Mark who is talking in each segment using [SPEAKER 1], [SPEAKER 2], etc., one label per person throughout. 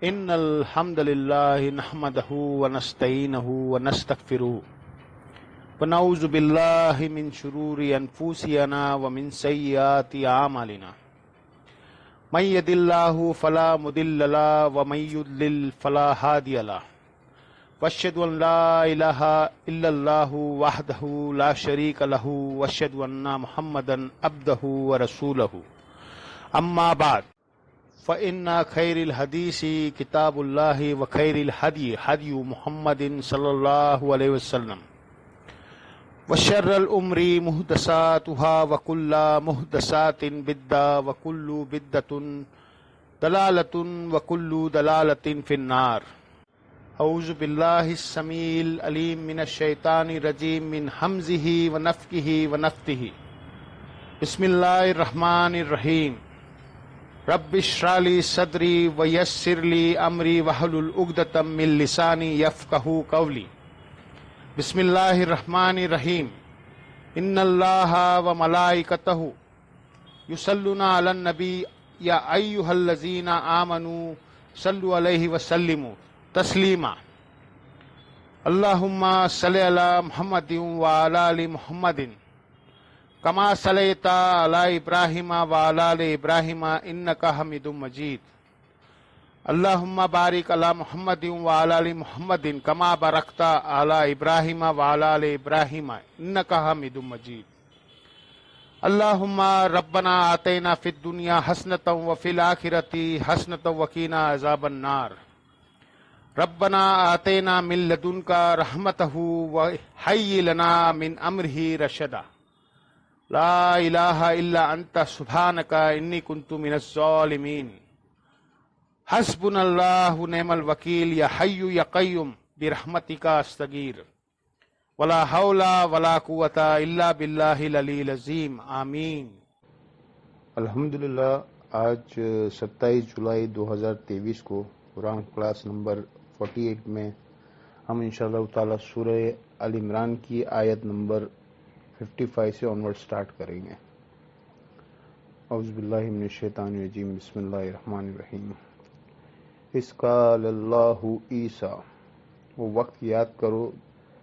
[SPEAKER 1] إن الحمد لله نحمده ونستعينه ونستغفره ونعوذ بالله من شرور أنفسنا ومن سيئات أعمالنا من يهد الله فلا مضل له ومن يضلل فلا هادي له وأشهد أن لا إله إلا الله وحده لا شريك له وأشهد أن محمدا عبده ورسوله أما بعد فإن خير الحديث كتاب الله وخير الهدي هدي محمد صلى الله عليه وسلم وشر الأمور محدثاتها وكل محدثات بدعة وكل بدعة ضلالة وكل ضلالة في النار. أعوذ بالله السميع العليم من الشيطان الرجيم من همزه ونفخه ونفثه. بسم الله الرحمن الرحيم. رب اشرح لي صدري ويسر لي امري واحلل عقدة من لساني يفقهوا قولي. بسم الله الرحمن الرحيم. ان الله وملائكته يصلون على النبي يا ايها الذين آمنوا صلوا عليه وسلموا تسلیما. اللهم صل على محمد وعلى آل محمد كما صليت على إبراهيم وعلى آل إبراهيم إنك حميد مجيد. اللهم بارك على محمد وعلى آل محمد كما باركت على إبراهيم وعلى آل إبراهيم إنك حميد مجيد. اللهم ربنا آتنا في الدنيا حسنة وفي الآخرة حسنة وقنا عذاب النار. ربنا آتنا من لدنك رحمته وهيئ لنا من أمره رشدا. لا الہ الا انت سبحانک انی کنت من الظالمین. حسبنا اللہ نعم الوکیل یا حی یا قیوم برحمتک استغیث ولا حول ولا قوة الا باللہ العلی العظیم. آمین.
[SPEAKER 2] الحمدللہ آج 27 جولائی 2023 کو قرآن کلاس نمبر 48 میں ہم انشاءاللہ تعالی سورہ آل عمران کی آیت نمبر 55 سے آنورڈ سٹارٹ کریں گے. اعوذ باللہ من الشیطان الرجیم. بسم اللہ الرحمن الرحیم. اذ قال اللہ عیسیٰ، وہ وقت یاد کرو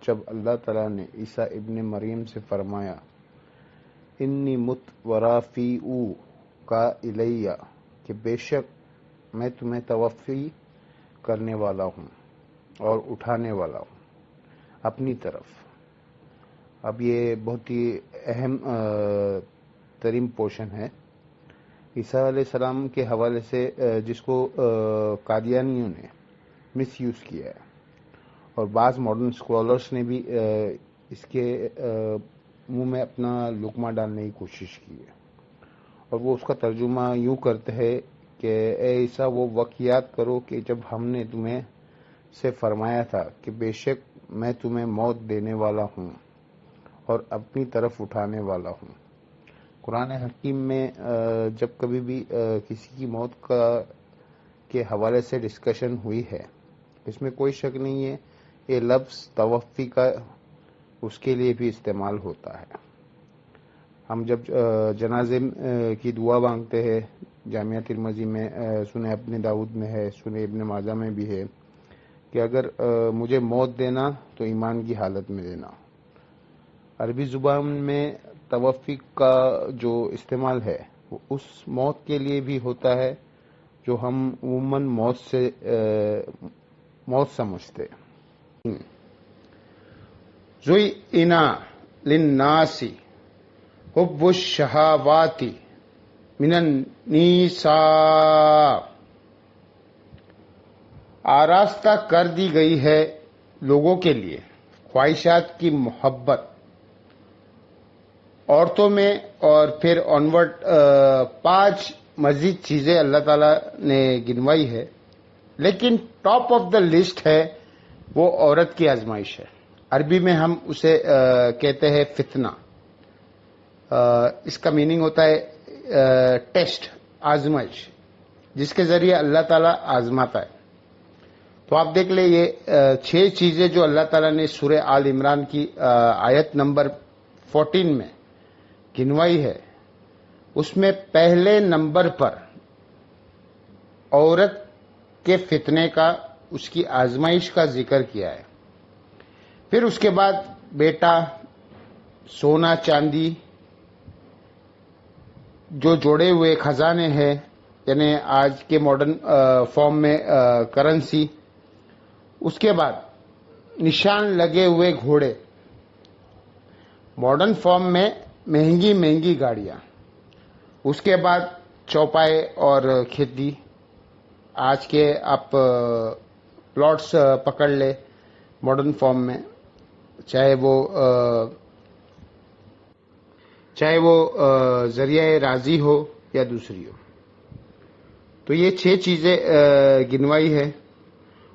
[SPEAKER 2] جب اللہ تعالیٰ نے عیسیٰ ابن مریم سے فرمایا، انی متورافیعو کا الیہ، کہ بے شک میں تمہیں توفی کرنے والا ہوں اور اٹھانے والا ہوں اپنی طرف. اب یہ بہت ہی اہم ترین پورشن ہے عیسیٰ علیہ السلام کے حوالے سے، جس کو قادیانیوں نے مس یوز کیا ہے، اور بعض ماڈرن اسکالرس نے بھی اس کے منہ میں اپنا لقمہ ڈالنے کی کوشش کی ہے، اور وہ اس کا ترجمہ یوں کرتے ہیں کہ اے عیسیٰ، وہ وقت یاد کرو کہ جب ہم نے تمہیں سے فرمایا تھا کہ بے شک میں تمہیں موت دینے والا ہوں اور اپنی طرف اٹھانے والا ہوں. قرآن حکیم میں جب کبھی بھی کسی کی موت کے حوالے سے ڈسکشن ہوئی ہے، اس میں کوئی شک نہیں ہے یہ لفظ توفی کا اس کے لیے بھی استعمال ہوتا ہے. ہم جب جنازے کی دعا مانگتے ہیں، جامعہ ترمذی میں، سنن ابن داؤد میں ہے، سنن ابن ماجہ میں بھی ہے کہ اگر مجھے موت دینا تو ایمان کی حالت میں دینا. عربی زبان میں توفی کا جو استعمال ہے وہ اس موت کے لیے بھی ہوتا ہے جو ہم عموماً موت سمجھتے. زُيِّنَ لِلنَّاسِ حُبُّ الشَّهَوَاتِ مِنَ النِّسَاءِ، آراستہ کر دی گئی ہے لوگوں کے لیے خواہشات کی محبت عورتوں میں. اور پھر آنورڈ 5 مزید چیزیں اللہ تعالیٰ نے گنوائی ہے، لیکن ٹاپ آف دا لسٹ ہے وہ عورت کی آزمائش ہے. عربی میں ہم اسے کہتے ہیں فتنہ. اس کا میننگ ہوتا ہے ٹیسٹ، آزمائش، جس کے ذریعے اللہ تعالیٰ آزماتا ہے. تو آپ دیکھ لیں یہ 6 چیزیں جو اللہ تعالیٰ نے سورہ آل عمران کی آیت نمبر 14 میں گنوائی ہے، اس میں پہلے نمبر پر عورت کے فتنے کا، اس کی آزمائش کا ذکر کیا ہے. پھر اس کے بعد بیٹا، سونا چاندی، جو جوڑے ہوئے خزانے ہیں، یعنی آج کے ماڈرن فارم میں کرنسی. اس کے بعد نشان لگے ہوئے گھوڑے، ماڈرن فارم میں مہنگی مہنگی گاڑیاں. اس کے بعد چوپائے اور کھیتی. آج کے آپ پلاٹس پکڑ لے ماڈرن فارم میں، چاہے وہ ذریعہ راضی ہو یا دوسری ہو. تو یہ 6 چیزیں گنوائی ہے.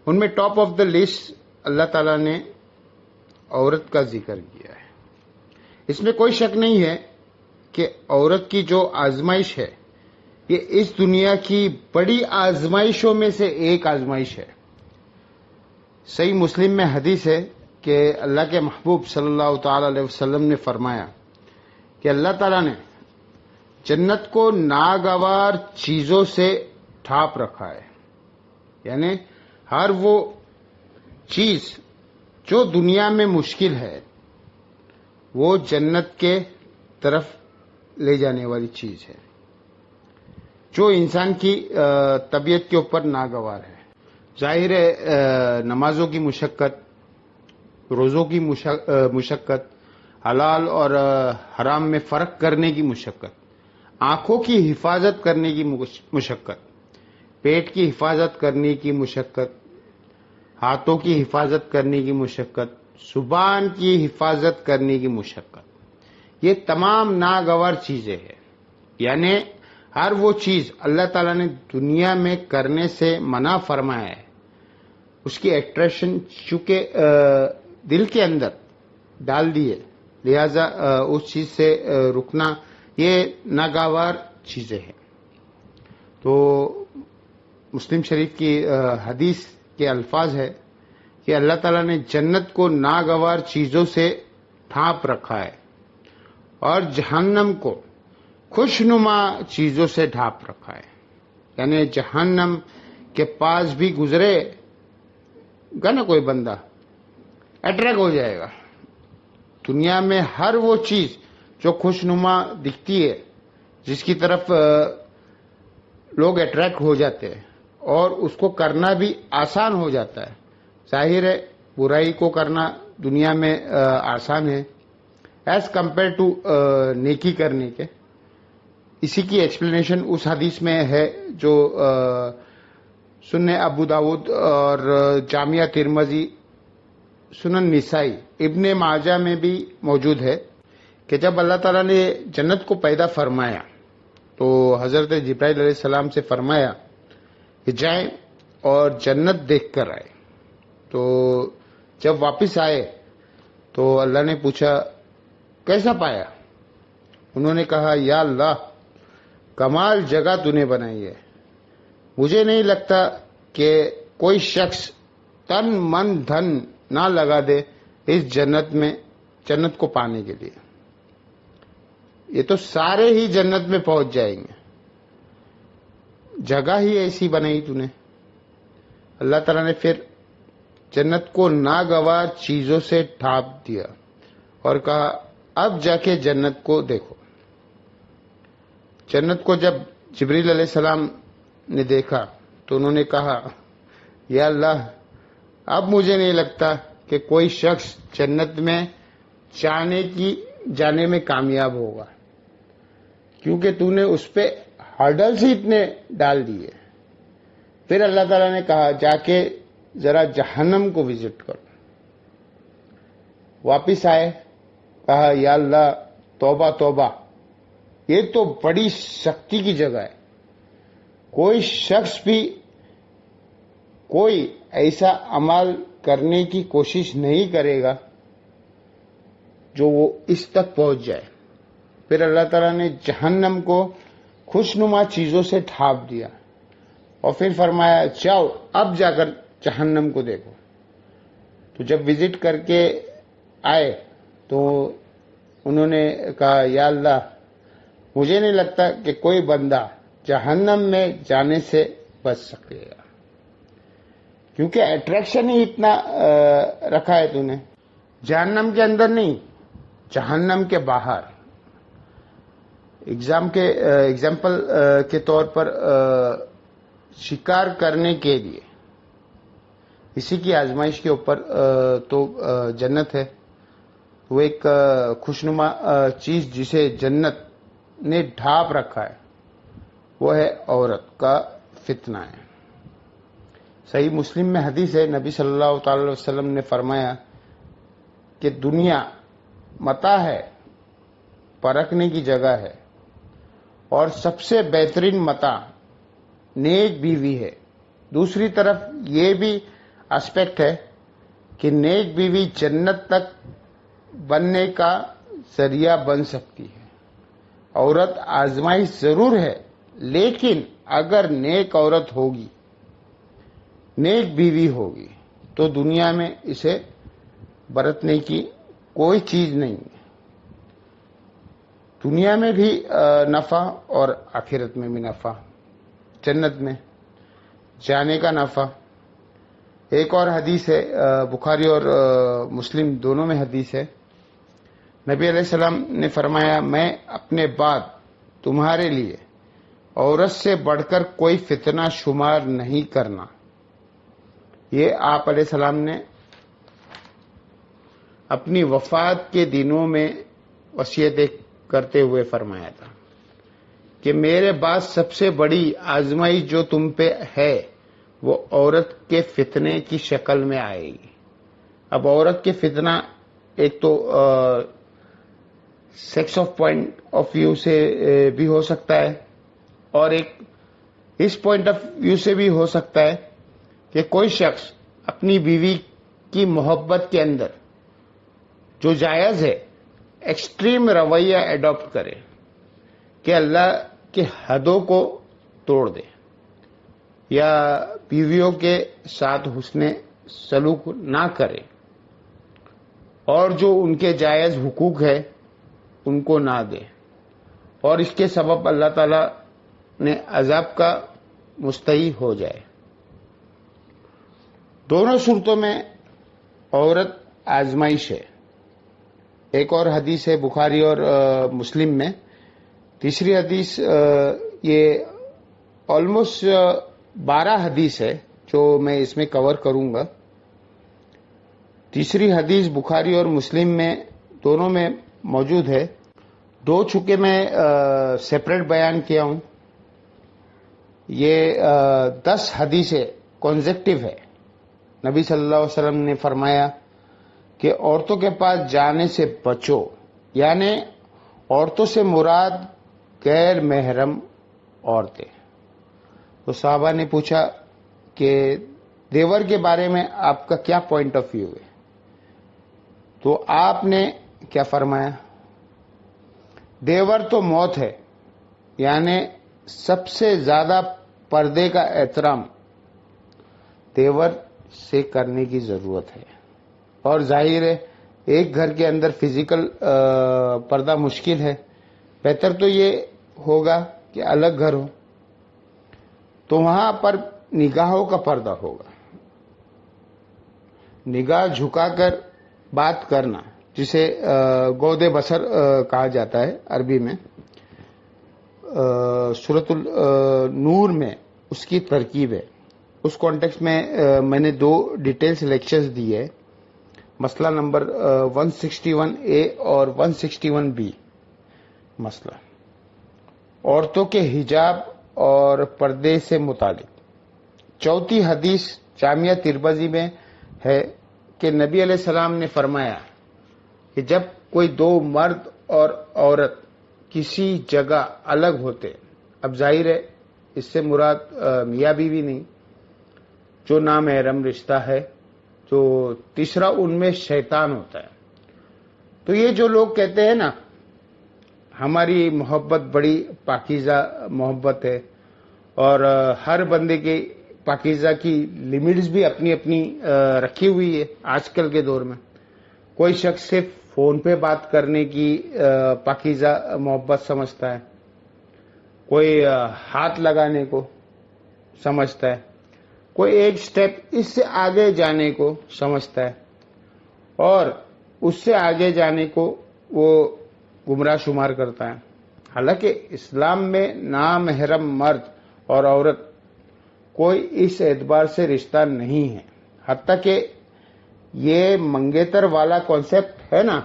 [SPEAKER 2] ان میں ٹاپ آف دا لسٹ اللہ تعالیٰ نے عورت کا ذکر کیا ہے. اس میں کوئی شک نہیں ہے کہ عورت کی جو آزمائش ہے یہ اس دنیا کی بڑی آزمائشوں میں سے ایک آزمائش ہے. صحیح مسلم میں حدیث ہے کہ اللہ کے محبوب صلی اللہ تعالی علیہ وسلم نے فرمایا کہ اللہ تعالیٰ نے جنت کو ناگوار چیزوں سے ڈھانپ رکھا ہے. یعنی ہر وہ چیز جو دنیا میں مشکل ہے وہ جنت کے طرف لے جانے والی چیز ہے، جو انسان کی طبیعت کے اوپر ناگوار ہے. ظاہر ہے نمازوں کی مشقت، روزوں کی مشقت، حلال اور حرام میں فرق کرنے کی مشقت، آنکھوں کی حفاظت کرنے کی مشقت، پیٹ کی حفاظت کرنے کی مشقت، ہاتھوں کی حفاظت کرنے کی مشقت، زبان کی حفاظت کرنے کی مشقت، یہ تمام ناگوار چیزیں ہیں. یعنی ہر وہ چیز اللہ تعالیٰ نے دنیا میں کرنے سے منع فرمایا ہے، اس کی ایٹریکشن چونکہ دل کے اندر ڈال دی ہے، لہذا اس چیز سے رکنا یہ ناگوار چیزیں ہیں. تو مسلم شریف کی حدیث کے الفاظ ہے کہ اللہ تعالیٰ نے جنت کو ناگوار چیزوں سے ڈھانپ رکھا ہے اور جہنم کو خوشنما چیزوں سے ڈھانپ رکھا ہے. یعنی جہنم کے پاس بھی گزرے گا نا کوئی بندہ، اٹریکٹ ہو جائے گا. دنیا میں ہر وہ چیز جو خوشنما دکھتی ہے، جس کی طرف لوگ اٹریکٹ ہو جاتے ہیں اور اس کو کرنا بھی آسان ہو جاتا ہے. ظاہر ہے برائی کو کرنا دنیا میں آسان ہے ایز کمپیئر ٹو نیکی کرنے کے. اسی کی ایکسپلینیشن اس حدیث میں ہے جو سنن ابو داود اور جامعہ ترمذی، سنن نسائی، ابن ماجہ میں بھی موجود ہے کہ جب اللہ تعالیٰ نے جنت کو پیدا فرمایا تو حضرت جبرائیل علیہ السلام سے فرمایا کہ جائیں اور جنت دیکھ کر آئے. تو جب واپس آئے تو اللہ نے پوچھا کیسا پایا؟ انہوں نے کہا یا اللہ، کمال جگہ تو نے بنائی ہے، مجھے نہیں لگتا کہ کوئی شخص تن من دھن نہ لگا دے اس جنت کو پانے کے لیے. یہ تو سارے ہی جنت میں پہنچ جائیں گے، جگہ ہی ایسی بنائی تو نے. اللہ تعالیٰ نے پھر جنت کو ناگوار چیزوں سے ڈھانپ دیا اور کہا اب جا کے جنت کو دیکھو. جنت کو جب جبریل علیہ السلام نے دیکھا تو انہوں نے کہا یا اللہ، اب مجھے نہیں لگتا کہ کوئی شخص جنت میں جانے میں کامیاب ہوگا، کیونکہ تو نے اس پہ ہرڈلز ہی اتنے ڈال دیے. پھر اللہ تعالیٰ نے کہا جا کے ذرا جہنم کو وزٹ کرو. واپس آئے، کہا یا اللہ توبہ توبہ، یہ تو بڑی سختی کی جگہ ہے، کوئی شخص بھی کوئی ایسا عمل کرنے کی کوشش نہیں کرے گا جو وہ اس تک پہنچ جائے. پھر اللہ تعالیٰ نے جہنم کو خوشنما چیزوں سے ڈھانپ دیا اور پھر فرمایا جاؤ اب جا کر جہنم کو دیکھو. تو جب وزٹ کر کے آئے تو انہوں نے کہا یا اللہ، مجھے نہیں لگتا کہ کوئی بندہ جہنم میں جانے سے بچ سکے گا. کیونکہ اٹریکشن ہی اتنا رکھا ہے تو نے. جہنم کے اندر نہیں، جہنم کے باہر. ایگزامپل کے طور پر شکار کرنے کے لیے اسی کی آزمائش کے اوپر تو جنت ہے. وہ ایک خوشنما چیز جسے جنت نے ڈھانپ رکھا ہے وہ ہے عورت کا فتنہ ہے. صحیح مسلم میں حدیث ہے، نبی صلی اللہ تعالی علیہ وسلم نے فرمایا کہ دنیا متاع ہے، پرکھنے کی جگہ ہے، اور سب سے بہترین متاع نیک بیوی ہے. دوسری طرف یہ بھی اسپیکٹ ہے کہ نیک بیوی جنت تک بننے کا ذریعہ بن سکتی ہے. عورت آزمائش ضرور ہے، لیکن اگر نیک عورت ہوگی، نیک بیوی ہوگی، تو دنیا میں اسے برتنے کی کوئی چیز نہیں ہے. دنیا میں بھی نفع اور آخرت میں بھی نفع، جنت میں جانے کا نفع. ایک اور حدیث ہے، بخاری اور مسلم دونوں میں حدیث ہے. نبی علیہ السلام نے فرمایا، میں اپنے بعد تمہارے لیے عورت سے بڑھ کر کوئی فتنہ شمار نہیں کرنا. یہ آپ علیہ السلام نے اپنی وفات کے دنوں میں وصیت کرتے ہوئے فرمایا تھا کہ میرے بعد سب سے بڑی آزمائی جو تم پہ ہے وہ عورت کے فتنے کی شکل میں آئے گی. اب عورت کے فتنہ ایک تو sex of point of view سے بھی ہو سکتا ہے، اور ایک اس پوائنٹ آف ویو سے بھی ہو سکتا ہے کہ کوئی شخص اپنی بیوی کی محبت کے اندر جو جائز ہے ایکسٹریم رویہ ایڈاپٹ کرے کہ اللہ کے حدوں کو توڑ دے، یا بیویوں کے ساتھ حسن سلوک نہ کرے، اور جو ان کے جائز حقوق ہے ان کو نہ دے، اور اس کے سبب اللہ تعالی نے عذاب کا مستحق ہو جائے. دونوں صورتوں میں عورت آزمائش ہے. ایک اور حدیث ہے بخاری اور مسلم میں. تیسری حدیث یہ آلموسٹ 12 حدیث ہے جو میں اس میں کور کروں گا. تیسری حدیث بخاری اور مسلم میں دونوں میں موجود ہے. 2 چونکہ میں سیپریٹ بیان کیا ہوں. یہ 10 حدیثیں کنزیکٹیو ہے. نبی صلی اللہ علیہ وسلم نے فرمایا کہ عورتوں کے پاس جانے سے بچو، یعنی عورتوں سے مراد غیر محرم عورتیں. تو صحابہ نے پوچھا کہ دیور کے بارے میں آپ کا کیا پوائنٹ آف ویو ہے؟ تو آپ نے کیا فرمایا؟ دیور تو موت ہے، یعنی سب سے زیادہ پردے کا احترام دیور سے کرنے کی ضرورت ہے. اور ظاہر ہے ایک گھر کے اندر فزیکل پردہ مشکل ہے، بہتر تو یہ ہوگا کہ الگ گھر ہو، تو وہاں پر نگاہوں کا پردہ ہوگا. نگاہ جھکا کر بات کرنا، جسے گود بصر کہا جاتا ہے عربی میں. سورۃ النور میں اس کی ترکیب ہے. اس کانٹیکسٹ میں میں نے 2 ڈیٹیلز لیکچرز دی ہے. مسئلہ نمبر 161A اور 161B. مسئلہ عورتوں کے حجاب اور پردے سے متعلق. چوتھی حدیث جامعہ ترمذی میں ہے کہ نبی علیہ السلام نے فرمایا کہ جب کوئی 2 مرد اور عورت کسی جگہ الگ ہوتے، اب ظاہر ہے اس سے مراد میاں بیوی نہیں، جو نامحرم رشتہ ہے، جو تیسرا ان میں شیطان ہوتا ہے. تو یہ جو لوگ کہتے ہیں نا ہماری محبت بڑی پاکیزہ محبت ہے، اور ہر بندے کے پاکیزہ کی لمٹس بھی اپنی اپنی رکھی ہوئی ہے. آج کل کے دور میں کوئی شخص صرف فون پہ بات کرنے کی پاکیزہ محبت سمجھتا ہے، کوئی ہاتھ لگانے کو سمجھتا ہے، کوئی ایک سٹیپ اس سے آگے جانے کو سمجھتا ہے اور اس سے آگے جانے کو وہ گمراہ شمار کرتا ہے. حالانکہ اسلام میں نامحرم مرد اور عورت کوئی اس اعتبار سے رشتہ نہیں ہے. حتیٰ کہ یہ منگیتر والا کانسیپٹ ہے نا،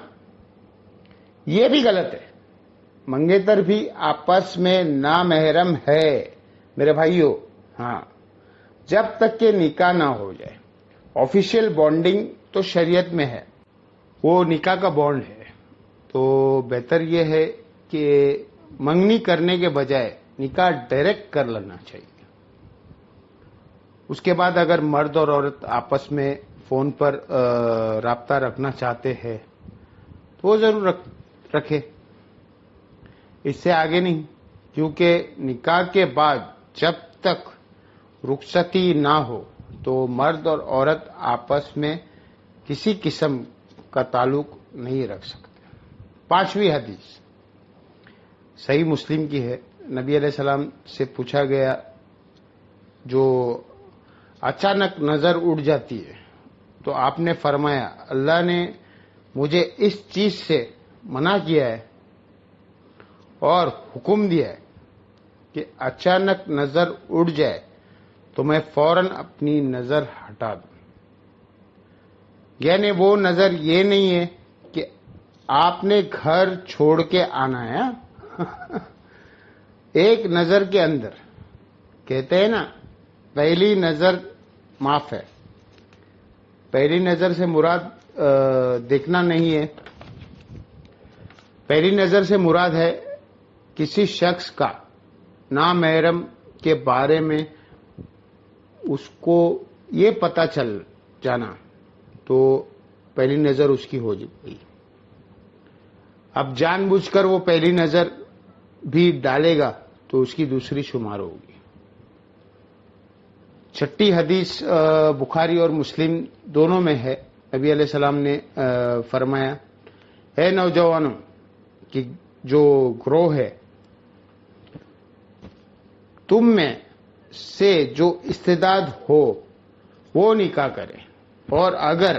[SPEAKER 2] یہ بھی غلط ہے. منگیتر بھی آپس میں نامحرم ہے میرے بھائیوں. ہاں، جب تک کہ نکاح نہ ہو جائے. آفیشیل بانڈنگ تو شریعت میں ہے، وہ نکاح کا بانڈ ہے. تو بہتر یہ ہے کہ منگنی کرنے کے بجائے نکاح ڈائریکٹ کر لینا چاہیے. اس کے بعد اگر مرد اور عورت آپس میں فون پر رابطہ رکھنا چاہتے ہیں تو وہ ضرور رکھے، اس سے آگے نہیں. کیونکہ نکاح کے بعد جب تک رخصتی نہ ہو تو مرد اور عورت آپس میں کسی قسم کا تعلق نہیں رکھ سکتے. 5ویں حدیث صحیح مسلم کی ہے. نبی علیہ السلام سے پوچھا گیا جو اچانک نظر اڑ جاتی ہے تو آپ نے فرمایا اللہ نے مجھے اس چیز سے منع کیا ہے اور حکم دیا ہے کہ اچانک نظر اڑ جائے تو میں فوراً اپنی نظر ہٹا دوں. یعنی وہ نظر یہ نہیں ہے کہ آپ نے گھر چھوڑ کے آنا ہے. ایک نظر کے اندر کہتے ہیں نا پہلی نظر معاف ہے. پہلی نظر سے مراد دیکھنا نہیں ہے. پہلی نظر سے مراد ہے کسی شخص کا نامحرم کے بارے میں اس کو یہ پتہ چل جانا تو پہلی نظر اس کی ہو گئی. اب جان بوجھ کر وہ پہلی نظر بھی ڈالے گا تو اس کی دوسری شمار ہوگی. 6 حدیث بخاری اور مسلم دونوں میں ہے. نبی علیہ السلام نے فرمایا اے نوجوانوں کہ جو گروہ ہے تم میں سے جو استعداد ہو وہ نکاح کرے، اور اگر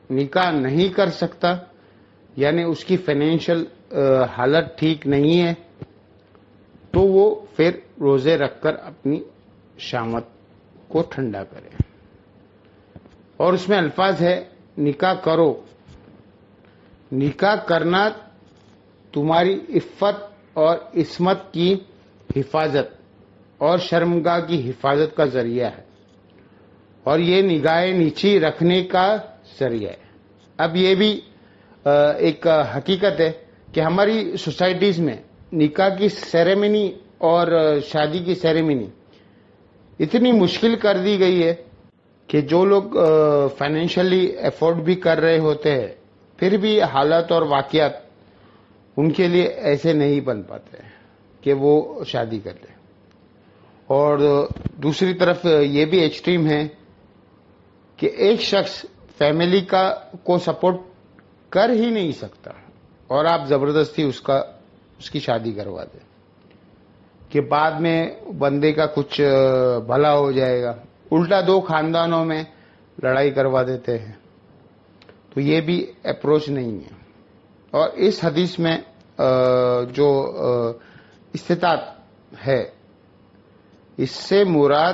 [SPEAKER 2] نکاح نہیں کر سکتا یعنی اس کی فائنینشیل حالت ٹھیک نہیں ہے تو وہ پھر روزے رکھ کر اپنی شہوت کو ٹھنڈا کرے. اور اس میں الفاظ ہے نکاح کرو. نکاح کرنا تمہاری عفت اور عصمت کی حفاظت اور شرمگاہ کی حفاظت کا ذریعہ ہے، اور یہ نگاہیں نیچی رکھنے کا ذریعہ ہے. اب یہ بھی ایک حقیقت ہے کہ ہماری سوسائٹیز میں نکاح کی سیریمنی اور شادی کی سیریمنی اتنی مشکل کر دی گئی ہے کہ جو لوگ فائنینشلی افورڈ بھی کر رہے ہوتے ہیں پھر بھی حالات اور واقعات ان کے لیے ایسے نہیں بن پاتے کہ وہ شادی کر لیں. اور دوسری طرف یہ بھی ایکسٹریم ہے کہ ایک شخص فیملی کو سپورٹ کر ہی نہیں سکتا اور آپ زبردستی اس کی شادی کروا دیں کہ بعد میں بندے کا کچھ بھلا ہو جائے گا. الٹا 2 خاندانوں میں لڑائی کروا دیتے ہیں. تو یہ بھی اپروچ نہیں ہے. اور اس حدیث میں جو استطاعت ہے اس سے مراد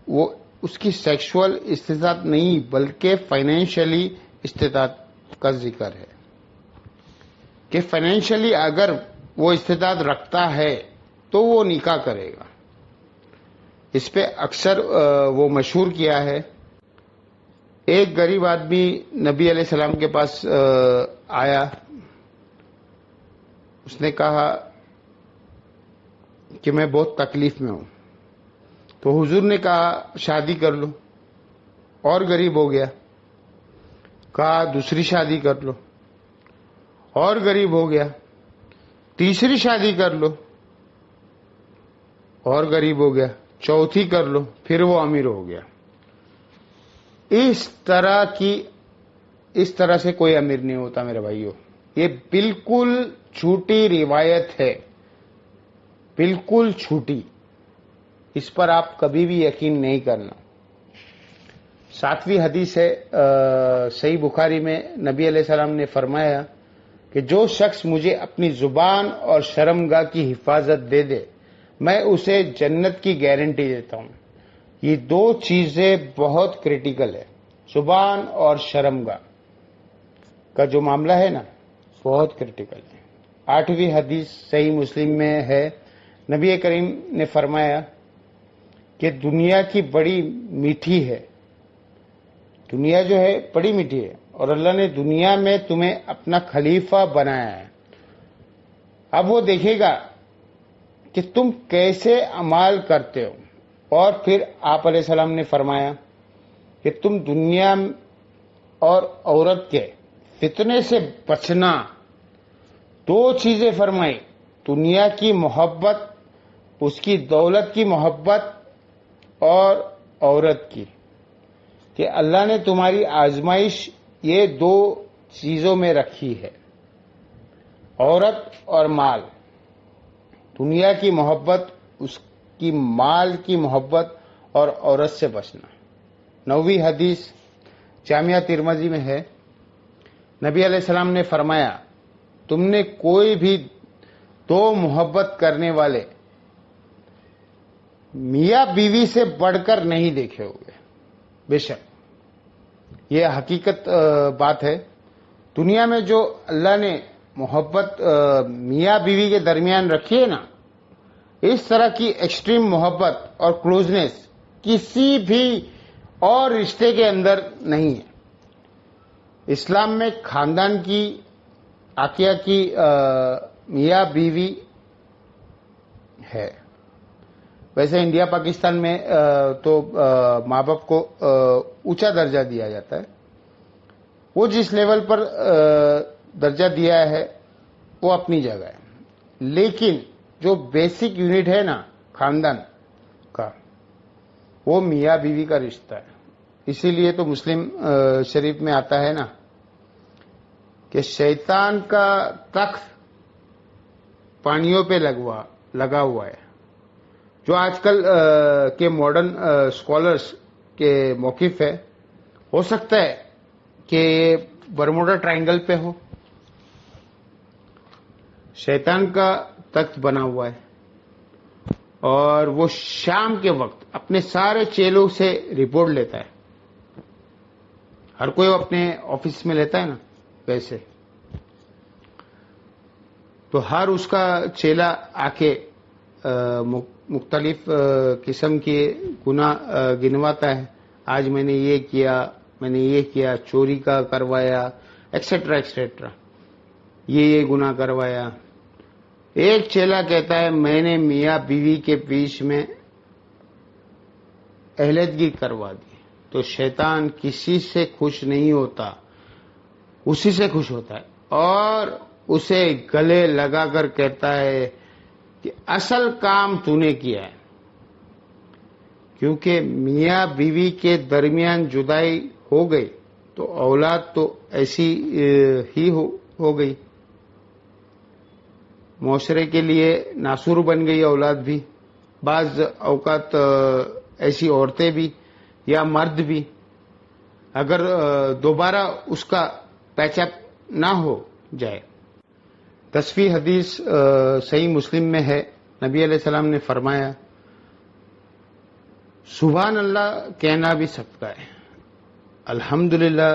[SPEAKER 2] وہ اس کی سیکشول استطاعت نہیں بلکہ فائنینشلی استطاعت کا ذکر ہے کہ فائنینشلی اگر وہ استطاعت رکھتا ہے تو وہ نکاح کرے گا. اس پہ اکثر وہ مشہور کیا ہے. ایک غریب آدمی نبی علیہ السلام کے پاس آیا. اس نے کہا کہ میں بہت تکلیف میں ہوں. تو حضور نے کہا شادی کر لو. اور غریب ہو گیا. کہا دوسری شادی کر لو. اور غریب ہو گیا. تیسری شادی کر لو. اور غریب ہو گیا. چوتھی کر لو. پھر وہ امیر ہو گیا. اس طرح سے کوئی امیر نہیں ہوتا میرے بھائیوں. یہ بالکل جھوٹی روایت ہے. بالکل جھوٹی. اس پر آپ کبھی بھی یقین نہیں کرنا. 7ویں حدیث ہے صحیح بخاری میں نبی علیہ السلام نے فرمایا کہ جو شخص مجھے اپنی زبان اور شرمگاہ کی حفاظت دے دے میں اسے جنت کی گارنٹی دیتا ہوں. یہ دو چیزیں بہت کریٹیکل ہے. زبان اور شرمگاہ کا جو معاملہ ہے نا بہت کریٹیکل ہے. 8ویں حدیث صحیح مسلم میں ہے نبی کریم نے فرمایا کہ دنیا کی بڑی میٹھی ہے. دنیا جو ہے بڑی میٹھی ہے اور اللہ نے دنیا میں تمہیں اپنا خلیفہ بنایا ہے. اب وہ دیکھے گا کہ تم کیسے اعمال کرتے ہو. اور پھر آپ علیہ السلام نے فرمایا کہ تم دنیا اور عورت کے فتنے سے بچنا. دو چیزیں فرمائی, دنیا کی محبت, اس کی دولت کی محبت اور عورت کی, کہ اللہ نے تمہاری آزمائش یہ دو چیزوں میں رکھی ہے, عورت اور مال. دنیا کی محبت, اس کی مال کی محبت اور عورت سے بچنا. 9ویں حدیث جامعہ ترمذی میں ہے نبی علیہ السلام نے فرمایا تم نے کوئی بھی دو محبت کرنے والے میاں بیوی سے بڑھ کر نہیں دیکھے ہوئے. بے شک یہ حقیقت بات ہے. دنیا میں جو اللہ نے محبت میاں بیوی کے درمیان رکھی ہے نا, اس طرح کی ایکسٹریم محبت اور کلوزنس کسی بھی اور رشتے کے اندر نہیں ہے. اسلام میں خاندان کی عقیہ کی میاں بیوی ہے. ویسے انڈیا پاکستان میں تو ماں باپ کو اونچا درجہ دیا جاتا ہے. وہ جس لیول پر درجہ دیا ہے وہ اپنی جگہ ہے, لیکن جو بیسک یونٹ ہے نا خاندان کا وہ میاں بیوی کا رشتہ ہے. اسی لیے تو مسلم شریف میں آتا ہے نا کہ شیطان کا تخت پانیوں پہ لگا ہوا ہے. جو آج کل کے ماڈرن اسکالرس کے موقف ہے, ہو سکتا ہے کہ برموڈا ٹرائنگل پہ ہو. شیطان کا تخت بنا ہوا ہے اور وہ شام کے وقت اپنے سارے چیلوں سے رپورٹ لیتا ہے. ہر کوئی اپنے آفس میں لیتا ہے نا, ویسے تو ہر اس کا چیلا آ کے مختلف قسم کے گناہ گنواتا ہے. آج میں نے یہ کیا, میں نے یہ کیا, چوری کا کروایا, ایکسیٹرا ایکسیٹرا, یہ گناہ کروایا. ایک چیلا کہتا ہے میں نے میاں بیوی کے بیچ میں علیحدگی کروا دی. تو شیطان کسی سے خوش نہیں ہوتا, اسی سے خوش ہوتا ہے اور اسے گلے لگا کر کہتا ہے کہ اصل کام تو نے کیا ہے. کیونکہ میاں بیوی کے درمیان جدائی ہو گئی تو اولاد تو ایسی ہی ہو گئی. معاشرے کے لیے ناسور بن گئی اولاد بھی. بعض اوقات ایسی عورتیں بھی یا مرد بھی اگر دوبارہ اس کا پیچ اپ نہ ہو جائے. 10ویں حدیث صحیح مسلم میں ہے نبی علیہ السلام نے فرمایا سبحان اللہ کہنا بھی صدقہ ہے, الحمدللہ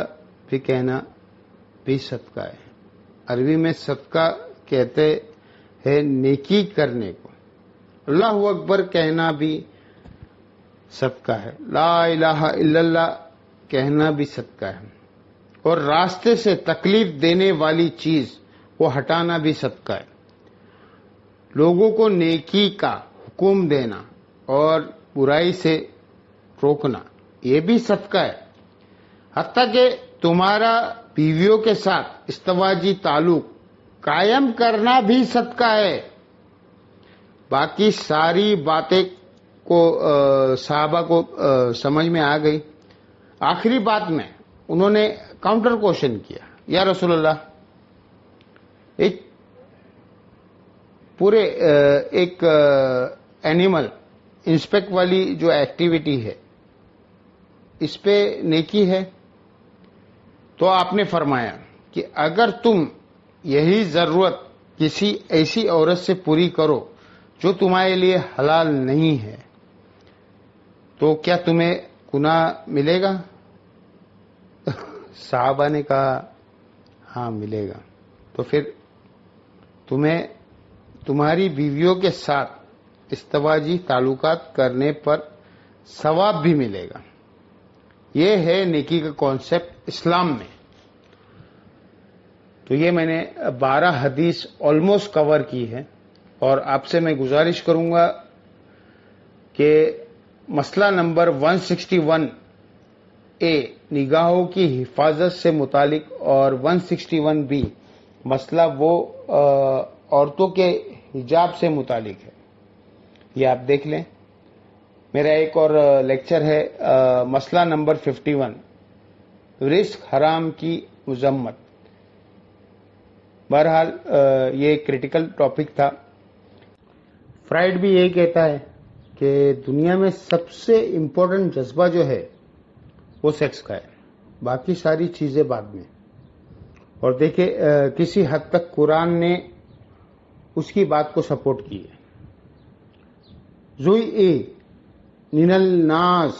[SPEAKER 2] بھی کہنا بھی صدقہ ہے. عربی میں صدقہ کہتے ہیں نیکی کرنے کو. اللہ اکبر کہنا بھی صدقہ ہے, لا الہ الا اللہ کہنا بھی صدقہ ہے, اور راستے سے تکلیف دینے والی چیز کو ہٹانا بھی صدقہ ہے. لوگوں کو نیکی کا حکم دینا اور برائی سے روکنا یہ بھی صدقہ ہے. حتیٰ کہ تمہارا بیویوں کے ساتھ ازدواجی تعلق قائم کرنا بھی صدقہ ہے. باقی ساری باتیں کو صحابہ کو سمجھ میں آ گئی. آخری بات میں انہوں نے کاؤنٹر کوشچن کیا, یا رسول اللہ ایک پورے ایک اینیمل انسپیکٹ والی جو ایکٹیویٹی ہے اس پہ نیکی ہے؟ تو آپ نے فرمایا کہ اگر تم یہی ضرورت کسی ایسی عورت سے پوری کرو جو تمہارے لیے حلال نہیں ہے تو کیا تمہیں گناہ ملے گا؟ صحابہ نے کہا ہاں ملے گا. تو پھر تمہیں تمہاری بیویوں کے ساتھ ازدواجی تعلقات کرنے پر ثواب بھی ملے گا. یہ ہے نیکی کا کانسیپٹ اسلام میں. تو یہ میں نے 12 حدیث آلموسٹ کور کی ہے اور آپ سے میں گزارش کروں گا کہ مسئلہ نمبر 161 نگاہوں کی حفاظت سے متعلق اور 161 مسئلہ وہ عورتوں کے حجاب سے متعلق ہے. یہ آپ دیکھ لیں. میرا ایک اور لیکچر ہے مسئلہ نمبر 51 رزق حرام کی مذمت. بہرحال یہ کریٹیکل ٹاپک تھا. فرائڈ بھی یہی کہتا ہے کہ دنیا میں سب سے امپورٹنٹ جذبہ جو ہے وہ سیکس کا ہے، باقی ساری چیزیں بعد میں. اور دیکھیں کسی حد تک قرآن نے اس کی بات کو سپورٹ کی ہے. زوئی من الناس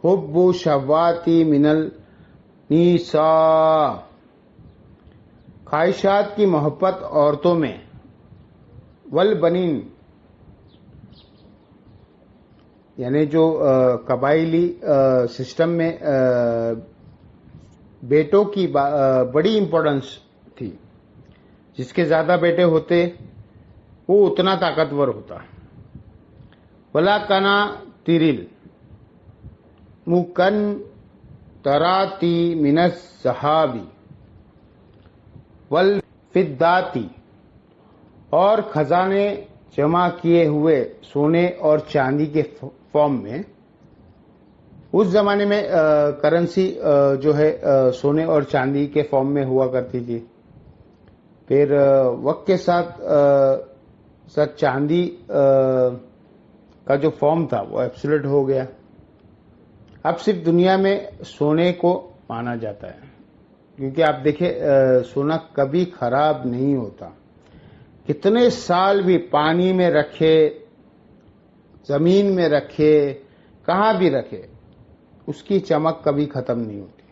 [SPEAKER 2] حب شہواتی من النساء، خواہشات کی محبت عورتوں میں، والبنین یعنی جو قبائلی سسٹم میں بیٹوں کی بڑی امپورٹنس تھی. جس کے زیادہ بیٹے ہوتے وہ اتنا طاقتور ہوتا. ولا کنا تیرل مکن تراتی من الذہابی والفداتی، اور خزانے جمع کیے ہوئے سونے اور چاندی کے فارم میں. اس زمانے میں کرنسی جو ہے سونے اور چاندی کے فارم میں ہوا کرتی تھی. پھر وقت کے ساتھ چاندی کا جو فارم تھا وہ ایبسولوٹ ہو گیا. اب صرف دنیا میں سونے کو مانا جاتا ہے کیونکہ آپ دیکھیں سونا کبھی خراب نہیں ہوتا. کتنے سال بھی پانی میں رکھے، زمین میں رکھے، کہاں بھی رکھے، اس کی چمک کبھی ختم نہیں ہوتی.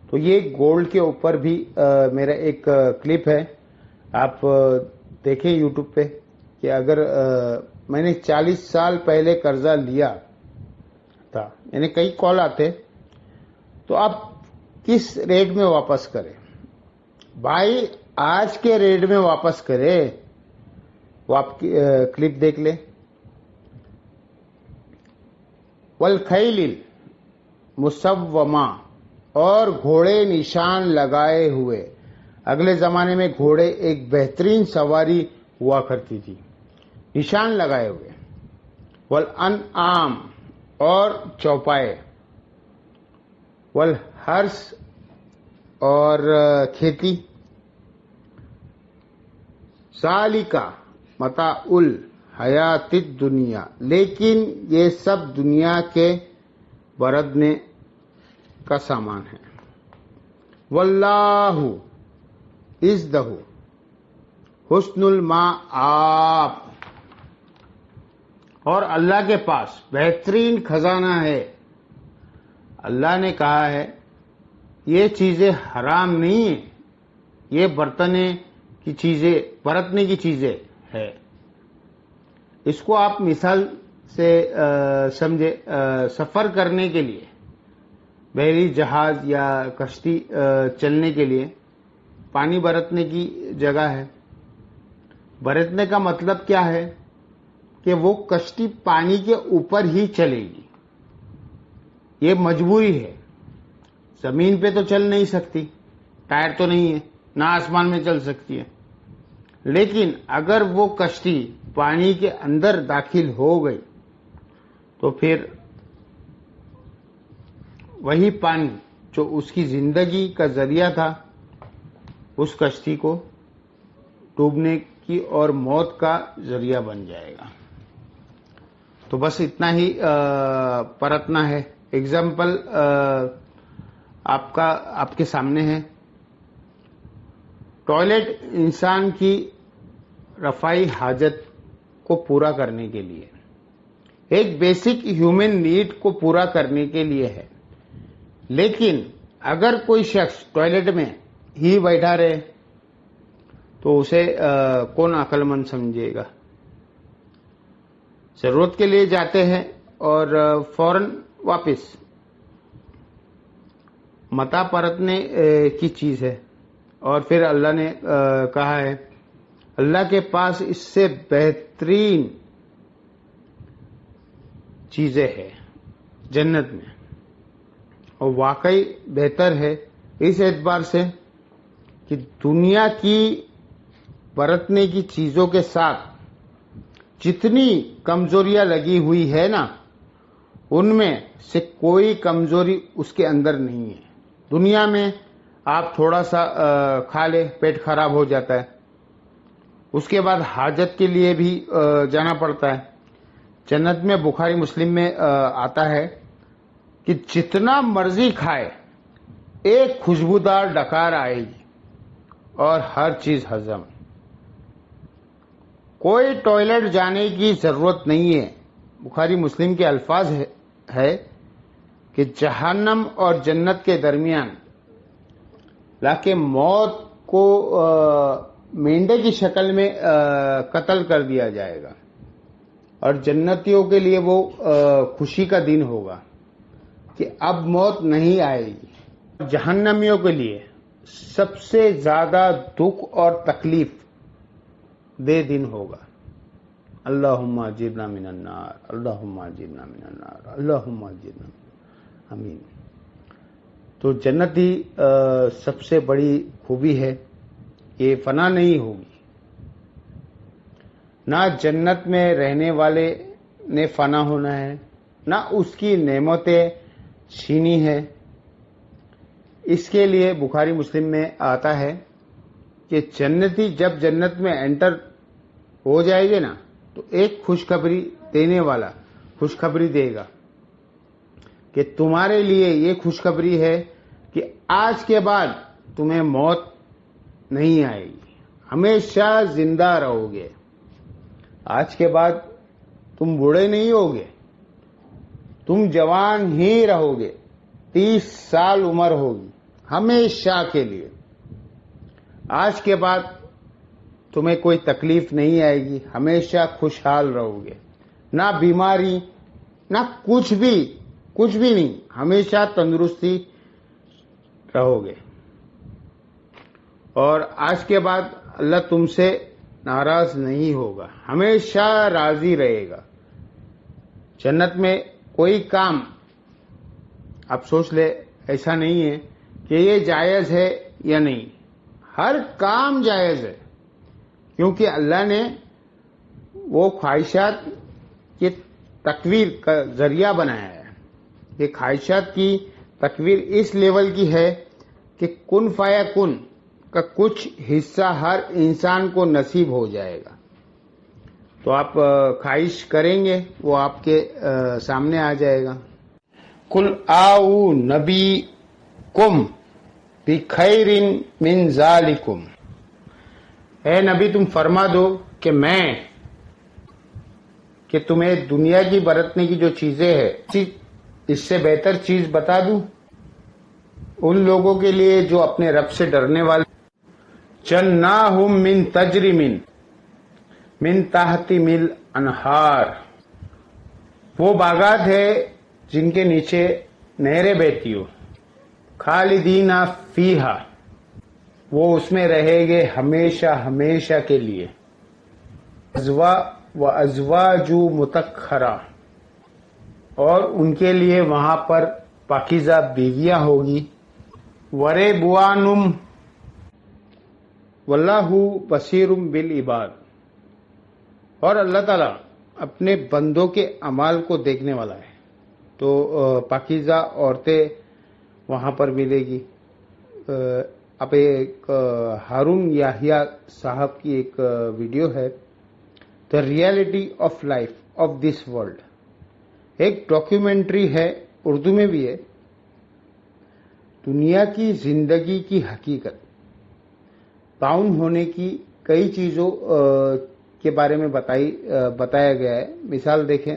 [SPEAKER 2] تو یہ گولڈ کے اوپر بھی میرا ایک کلپ ہے، آپ دیکھیں یوٹیوب پہ کہ اگر میں نے 40 سال پہلے قرضہ لیا تھا، یعنی کئی کال آتے، تو آپ کس ریٹ میں واپس کریں؟ بھائی آج کے ریٹ میں واپس کرے. وہ آپ کی کلپ دیکھ لیں. والخیل مسومہ، اور گھوڑے نشان لگائے ہوئے. اگلے زمانے میں گھوڑے ایک بہترین سواری ہوا کرتی تھی، نشان لگائے ہوئے. والانعام، اور چوپائے. والحرث، اور کھیتی. ذالک متاع الحیات الدنیا، لیکن یہ سب دنیا کے بردنے کا سامان ہے. واللہ عزہ حسن المآب، اور اللہ کے پاس بہترین خزانہ ہے. اللہ نے کہا ہے یہ چیزیں حرام نہیں ہیں، یہ برتنے کی چیزیں، برتنے کی چیزیں ہے. اس کو آپ مثال سے سمجھے. سفر کرنے کے لیے بحری جہاز یا کشتی چلنے کے لیے پانی برتنے کی جگہ ہے. برتنے کا مطلب کیا ہے کہ وہ کشتی پانی کے اوپر ہی چلے گی. یہ مجبوری ہے. زمین پہ تو چل نہیں سکتی، ٹائر تو نہیں ہے، نہ آسمان میں چل سکتی ہے. لیکن اگر وہ کشتی پانی کے اندر داخل ہو گئی تو پھر وہی پانی جو اس کی زندگی کا ذریعہ تھا اس کشتی کو ڈوبنے کی اور موت کا ذریعہ بن جائے گا. تو بس اتنا ہی پرتنا ہے. ایگزامپل آپ کے سامنے ہے. ٹوائلٹ انسان کی رفاعی حاجت کو پورا کرنے کے لیے، ایک بیسک ہیومن نیڈ کو پورا کرنے کے لیے ہے. لیکن اگر کوئی شخص ٹوائلٹ میں ہی بیٹھا رہے تو اسے کون عقل مند سمجھے گا؟ ضرورت کے لیے جاتے ہیں اور فوراً واپس. متا پرتنے کی چیز ہے. اور پھر اللہ نے کہا ہے اللہ کے پاس اس سے بہترین چیزیں ہیں جنت میں، اور واقعی بہتر ہے اس اعتبار سے کہ دنیا کی برتنے کی چیزوں کے ساتھ جتنی کمزوریاں لگی ہوئی ہے نا، ان میں سے کوئی کمزوری اس کے اندر نہیں ہے. دنیا میں آپ تھوڑا سا کھا لے پیٹ خراب ہو جاتا ہے، اس کے بعد حاجت کے لیے بھی جانا پڑتا ہے. جنت میں بخاری مسلم میں آتا ہے کہ جتنا مرضی کھائے ایک خوشبودار ڈکار آئے گی اور ہر چیز ہضم. کوئی ٹوائلٹ جانے کی ضرورت نہیں ہے. بخاری مسلم کے الفاظ ہے کہ جہنم اور جنت کے درمیان لاکہ موت کو مینڈے کی شکل میں قتل کر دیا جائے گا، اور جنتیوں کے لیے وہ خوشی کا دن ہوگا کہ اب موت نہیں آئے گی. جہنمیوں کے لیے سب سے زیادہ دکھ اور تکلیف دہ دن ہوگا. اللہم اجرنا من النار، اللہم اجرنا من النار، اللہم اجرنا. آمین. تو جنتی سب سے بڑی خوبی ہے یہ فنا نہیں ہوگی. نہ جنت میں رہنے والے نے فنا ہونا ہے، نہ اس کی نعمتیں چھینی ہے. اس کے لیے بخاری مسلم میں آتا ہے کہ جنتی جب جنت میں انٹر ہو جائے گے نا تو ایک خوشخبری دینے والا خوشخبری دے گا کہ تمہارے لیے یہ خوشخبری ہے کہ آج کے بعد تمہیں موت نہیں آئے گی، ہمیشہ زندہ رہو گے. آج کے بعد تم بوڑھے نہیں ہوگے، تم جوان ہی رہو گے. 30 سال عمر ہوگی ہمیشہ کے لیے. آج کے بعد تمہیں کوئی تکلیف نہیں آئے گی، ہمیشہ خوشحال رہو گے. نہ بیماری نہ کچھ بھی نہیں، ہمیشہ تندرستی رہو گے. اور آج کے بعد اللہ تم سے ناراض نہیں ہوگا، ہمیشہ راضی رہے گا. جنت میں کوئی کام آپ سوچ لے ایسا نہیں ہے کہ یہ جائز ہے یا نہیں. ہر کام جائز ہے، کیونکہ اللہ نے وہ خواہشات کی تکویر کا ذریعہ بنایا ہے. یہ خواہشات کی تکویر اس لیول کی ہے کہ کن فایا کن کا کچھ حصہ ہر انسان کو نصیب ہو جائے گا. تو آپ خواہش کریں گے وہ آپ کے سامنے آ جائے گا. قل آؤ نبی کم بخیر من ذالکم، اے نبی تم فرما دو کہ میں کہ تمہیں دنیا کی برتنے کی جو چیزیں ہیں اس سے بہتر چیز بتا دوں ان لوگوں کے لیے جو اپنے رب سے ڈرنے والے. جناہم من تجری من تحتی مل انہار، وہ باغات ہے جن کے نیچے نہریں بہتی ہو. خالدین فیہا، وہ اس میں رہیں گے ہمیشہ کے لیے. ازواج مطہرہ، اور ان کے لیے وہاں پر پاکیزہ بیویاں ہوگی. وربوانم واللہ بصیر بالعباد، اور اللہ تعالیٰ اپنے بندوں کے اعمال کو دیکھنے والا ہے. تو پاکیزہ عورتیں وہاں پر ملے گی. اب ایک ہارون یحییٰ صاحب کی ایک ویڈیو ہے، the reality of life of this world. ایک ڈاکیومنٹری ہے، اردو میں بھی ہے، دنیا کی زندگی کی حقیقت، تعاون ہونے کی کئی چیزوں کے بارے میں بتایا گیا ہے. مثال دیکھیں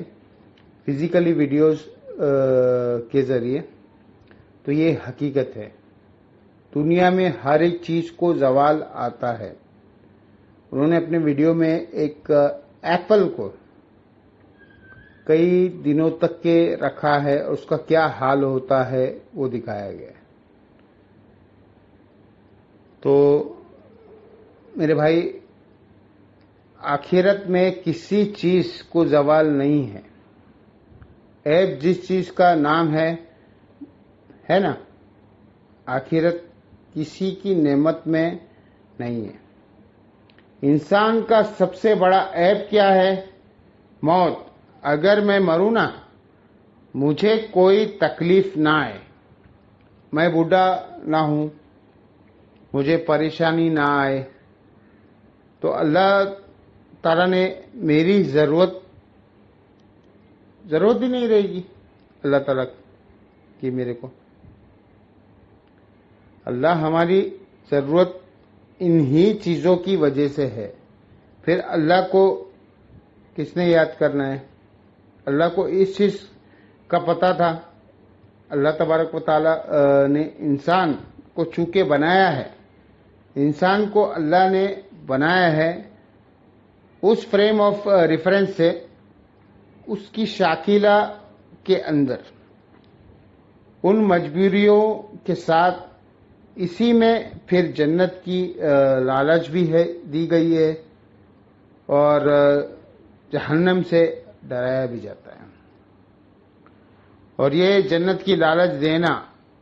[SPEAKER 2] فزیکلی ویڈیوز کے ذریعے، تو یہ حقیقت ہے. دنیا میں ہر ایک چیز کو زوال آتا ہے. انہوں نے اپنے ویڈیو میں ایک ایپل کو کئی دنوں تک کے رکھا ہے، اس کا کیا حال ہوتا ہے وہ دکھایا گیا ہے. تو میرے بھائی، آخرت میں کسی چیز کو زوال نہیں ہے. عیب جس چیز کا نام ہے نا، آخرت کسی کی نعمت میں نہیں ہے. انسان کا سب سے بڑا عیب کیا ہے؟ موت. اگر میں مروں نا، مجھے کوئی تکلیف نہ آئے، میں بوڑھا نہ ہوں، مجھے پریشانی نہ آئے، تو اللہ تعالیٰ نے میری ضرورت ہی نہیں رہے گی اللہ تعالیٰ کی میرے کو. اللہ ہماری ضرورت انہی چیزوں کی وجہ سے ہے. پھر اللہ کو کس نے یاد کرنا ہے؟ اللہ کو اس چیز کا پتہ تھا. اللہ تبارک و تعالیٰ نے انسان کو چونکہ بنایا ہے، انسان کو اللہ نے بنایا ہے اس فریم آف ریفرنس سے، اس کی شاکلہ کے اندر، ان مجبوریوں کے ساتھ. اسی میں پھر جنت کی لالچ بھی ہے دی گئی ہے، اور جہنم سے ڈرایا بھی جاتا ہے. اور یہ جنت کی لالچ دینا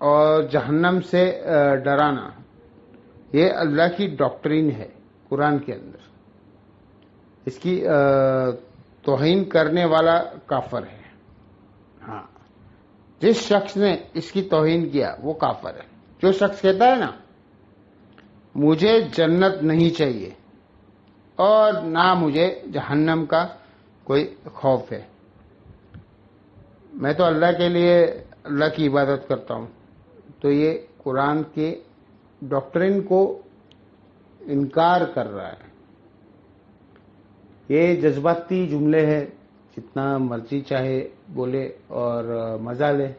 [SPEAKER 2] اور جہنم سے ڈرانا، یہ اللہ کی ڈاکٹرین ہے قرآن کے اندر. اس کی توہین کرنے والا کافر ہے. ہاں، جس شخص نے اس کی توہین کیا وہ کافر ہے. جو شخص کہتا ہے نا مجھے جنت نہیں چاہیے اور نہ مجھے جہنم کا کوئی خوف ہے، میں تو اللہ کے لیے اللہ کی عبادت کرتا ہوں، تو یہ قرآن کے ڈاکٹرین کو انکار کر رہا ہے. یہ جذباتی جملے ہیں، جتنا مرضی چاہے بولے اور مزہ لے،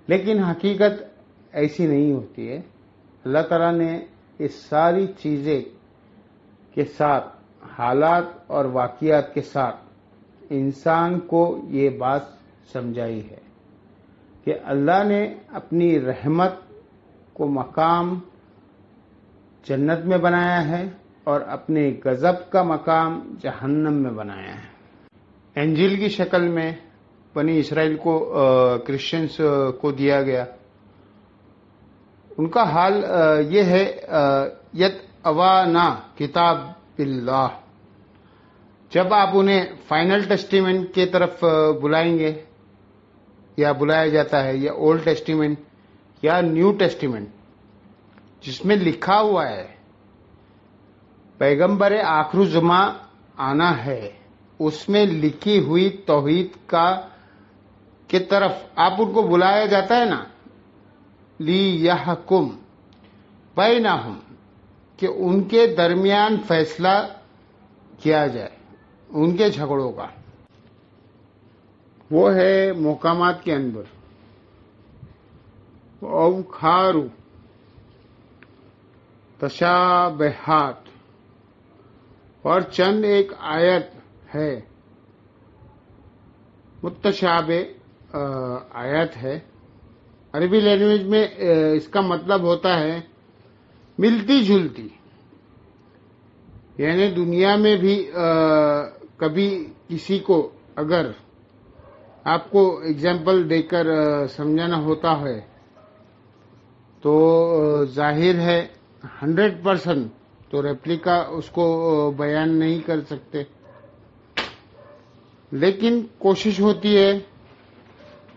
[SPEAKER 2] لیکن حقیقت ایسی نہیں ہوتی ہے. اللہ تعالیٰ نے اس ساری چیزیں کے ساتھ، حالات اور واقعات کے ساتھ انسان کو یہ بات سمجھائی ہے کہ اللہ نے اپنی رحمت کو مقام جنت میں بنایا ہے اور اپنے غضب کا مقام جہنم میں بنایا ہے. انجیل کی شکل میں بنی اسرائیل کو کرسچنز کو دیا گیا. ان کا حال یہ ہے، یت اوانا کتاب اللہ. جب آپ انہیں فائنل ٹیسٹیمنٹ کی طرف بلائیں گے، یا بلایا جاتا ہے، یا اولڈ ٹیسٹیمنٹ یا نیو ٹیسٹیمنٹ، جس میں لکھا ہوا ہے پیغمبر آخر الزماں آنا ہے، اس میں لکھی ہوئی توحید کی طرف آپ ان کو بلایا جاتا ہے نا، لیحکم بینہم، کہ ان کے درمیان فیصلہ کیا جائے ان کے جھگڑوں کا. وہ ہے محکمات کے اندر اوکھارو تشابہات، اور چند ایک آیت ہے متشابہ آیت ہے. عربی لینگویج میں اس کا مطلب ہوتا ہے ملتی جلتی. یعنی دنیا میں بھی کبھی کسی کو اگر آپ کو اگزامپل دے کر سمجھانا ہوتا ہے تو ظاہر ہے 100% تو ریپلیکا اس کو بیان نہیں کر سکتے، لیکن کوشش ہوتی ہے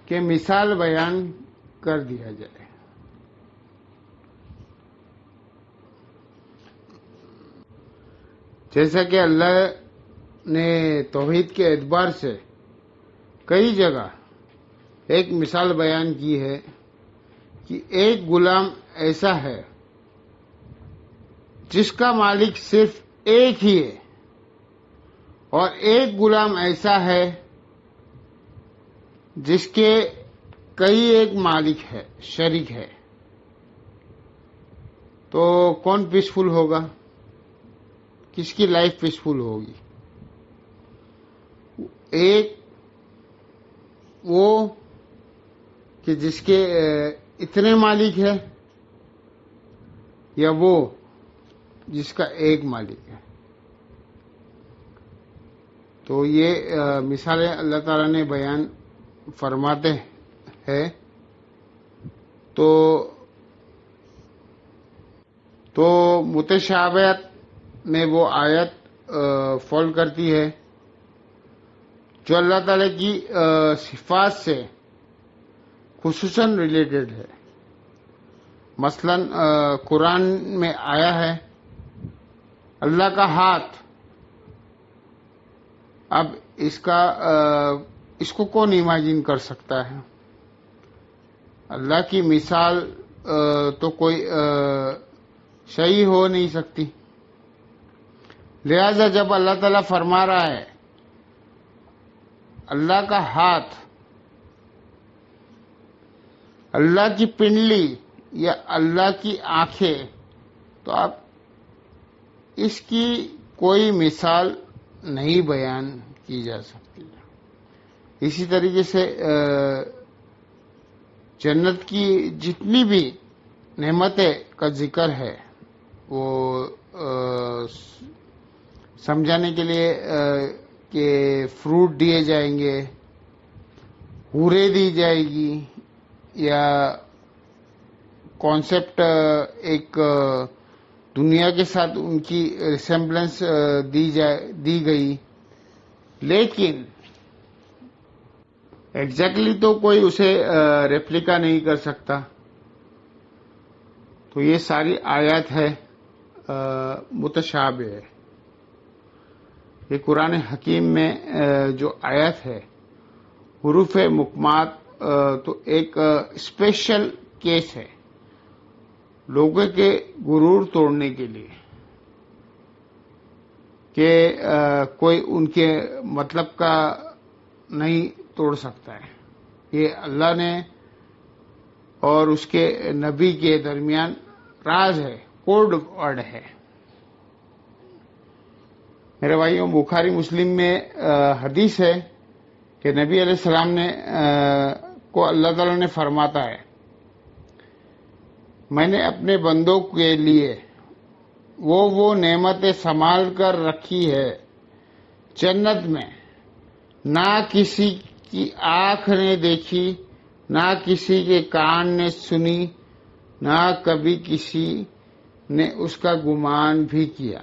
[SPEAKER 2] کہ مثال بیان کر دیا جائے. جیسا کہ اللہ نے توحید کے اعتبار سے کئی جگہ ایک مثال بیان کی ہے کہ ایک غلام ایسا ہے جس کا مالک صرف ایک ہی ہے، اور ایک غلام ایسا ہے جس کے کئی ایک مالک ہے، شریک ہے. تو کون پیسفل ہوگا؟ کس کی لائف پیسفل ہوگی؟ ایک وہ کہ جس کے اتنے مالک ہے، یا وہ جس کا ایک مالک ہے. تو یہ مثالیں اللہ تعالیٰ نے بیان فرماتے ہیں. تو متشابہت میں وہ آیت فال کرتی ہے جو اللہ تعالیٰ کی صفات سے خصوصاً ریلیٹڈ ہے. مثلا قرآن میں آیا ہے اللہ کا ہاتھ. اب اس کو کون امیجن کر سکتا ہے؟ اللہ کی مثال تو کوئی صحیح ہو نہیں سکتی. لہذا جب اللہ تعالیٰ فرما رہا ہے اللہ کا ہاتھ، اللہ کی پنڈلی یا اللہ کی آنکھیں، تو آپ اس کی کوئی مثال نہیں بیان کی جا سکتی. اسی طریقے سے جنت کی جتنی بھی نعمتیں کا ذکر ہے وہ سمجھانے کے لیے کہ فروٹ دیے جائیں گے، حوریں دی جائے گی، یا کانسیپٹ ایک دنیا کے ساتھ ان کی ریسمبلنس دی گئی، لیکن ایگزیکٹلی تو کوئی اسے ریپلیکا نہیں کر سکتا. تو یہ ساری آیات ہے متشابہ ہے. یہ قرآن حکیم میں جو آیات ہے حروف محکمات تو ایک اسپیشل کیس ہے لوگوں کے غرور توڑنے کے لیے کہ کوئی ان کے مطلب کا نہیں توڑ سکتا ہے. یہ اللہ نے اور اس کے نبی کے درمیان راز ہے، کوڈ ورڈ ہے. میرے بھائیوں، بخاری مسلم میں حدیث ہے کہ نبی علیہ السلام نے کو اللہ تعالیٰ نے فرماتا ہے میں نے اپنے بندوں کے لیے وہ نعمتیں سنبھال کر رکھی ہے جنت میں، نہ کسی کی آنکھ نے دیکھی، نہ کسی کے کان نے سنی، نہ کبھی کسی نے اس کا گمان بھی کیا.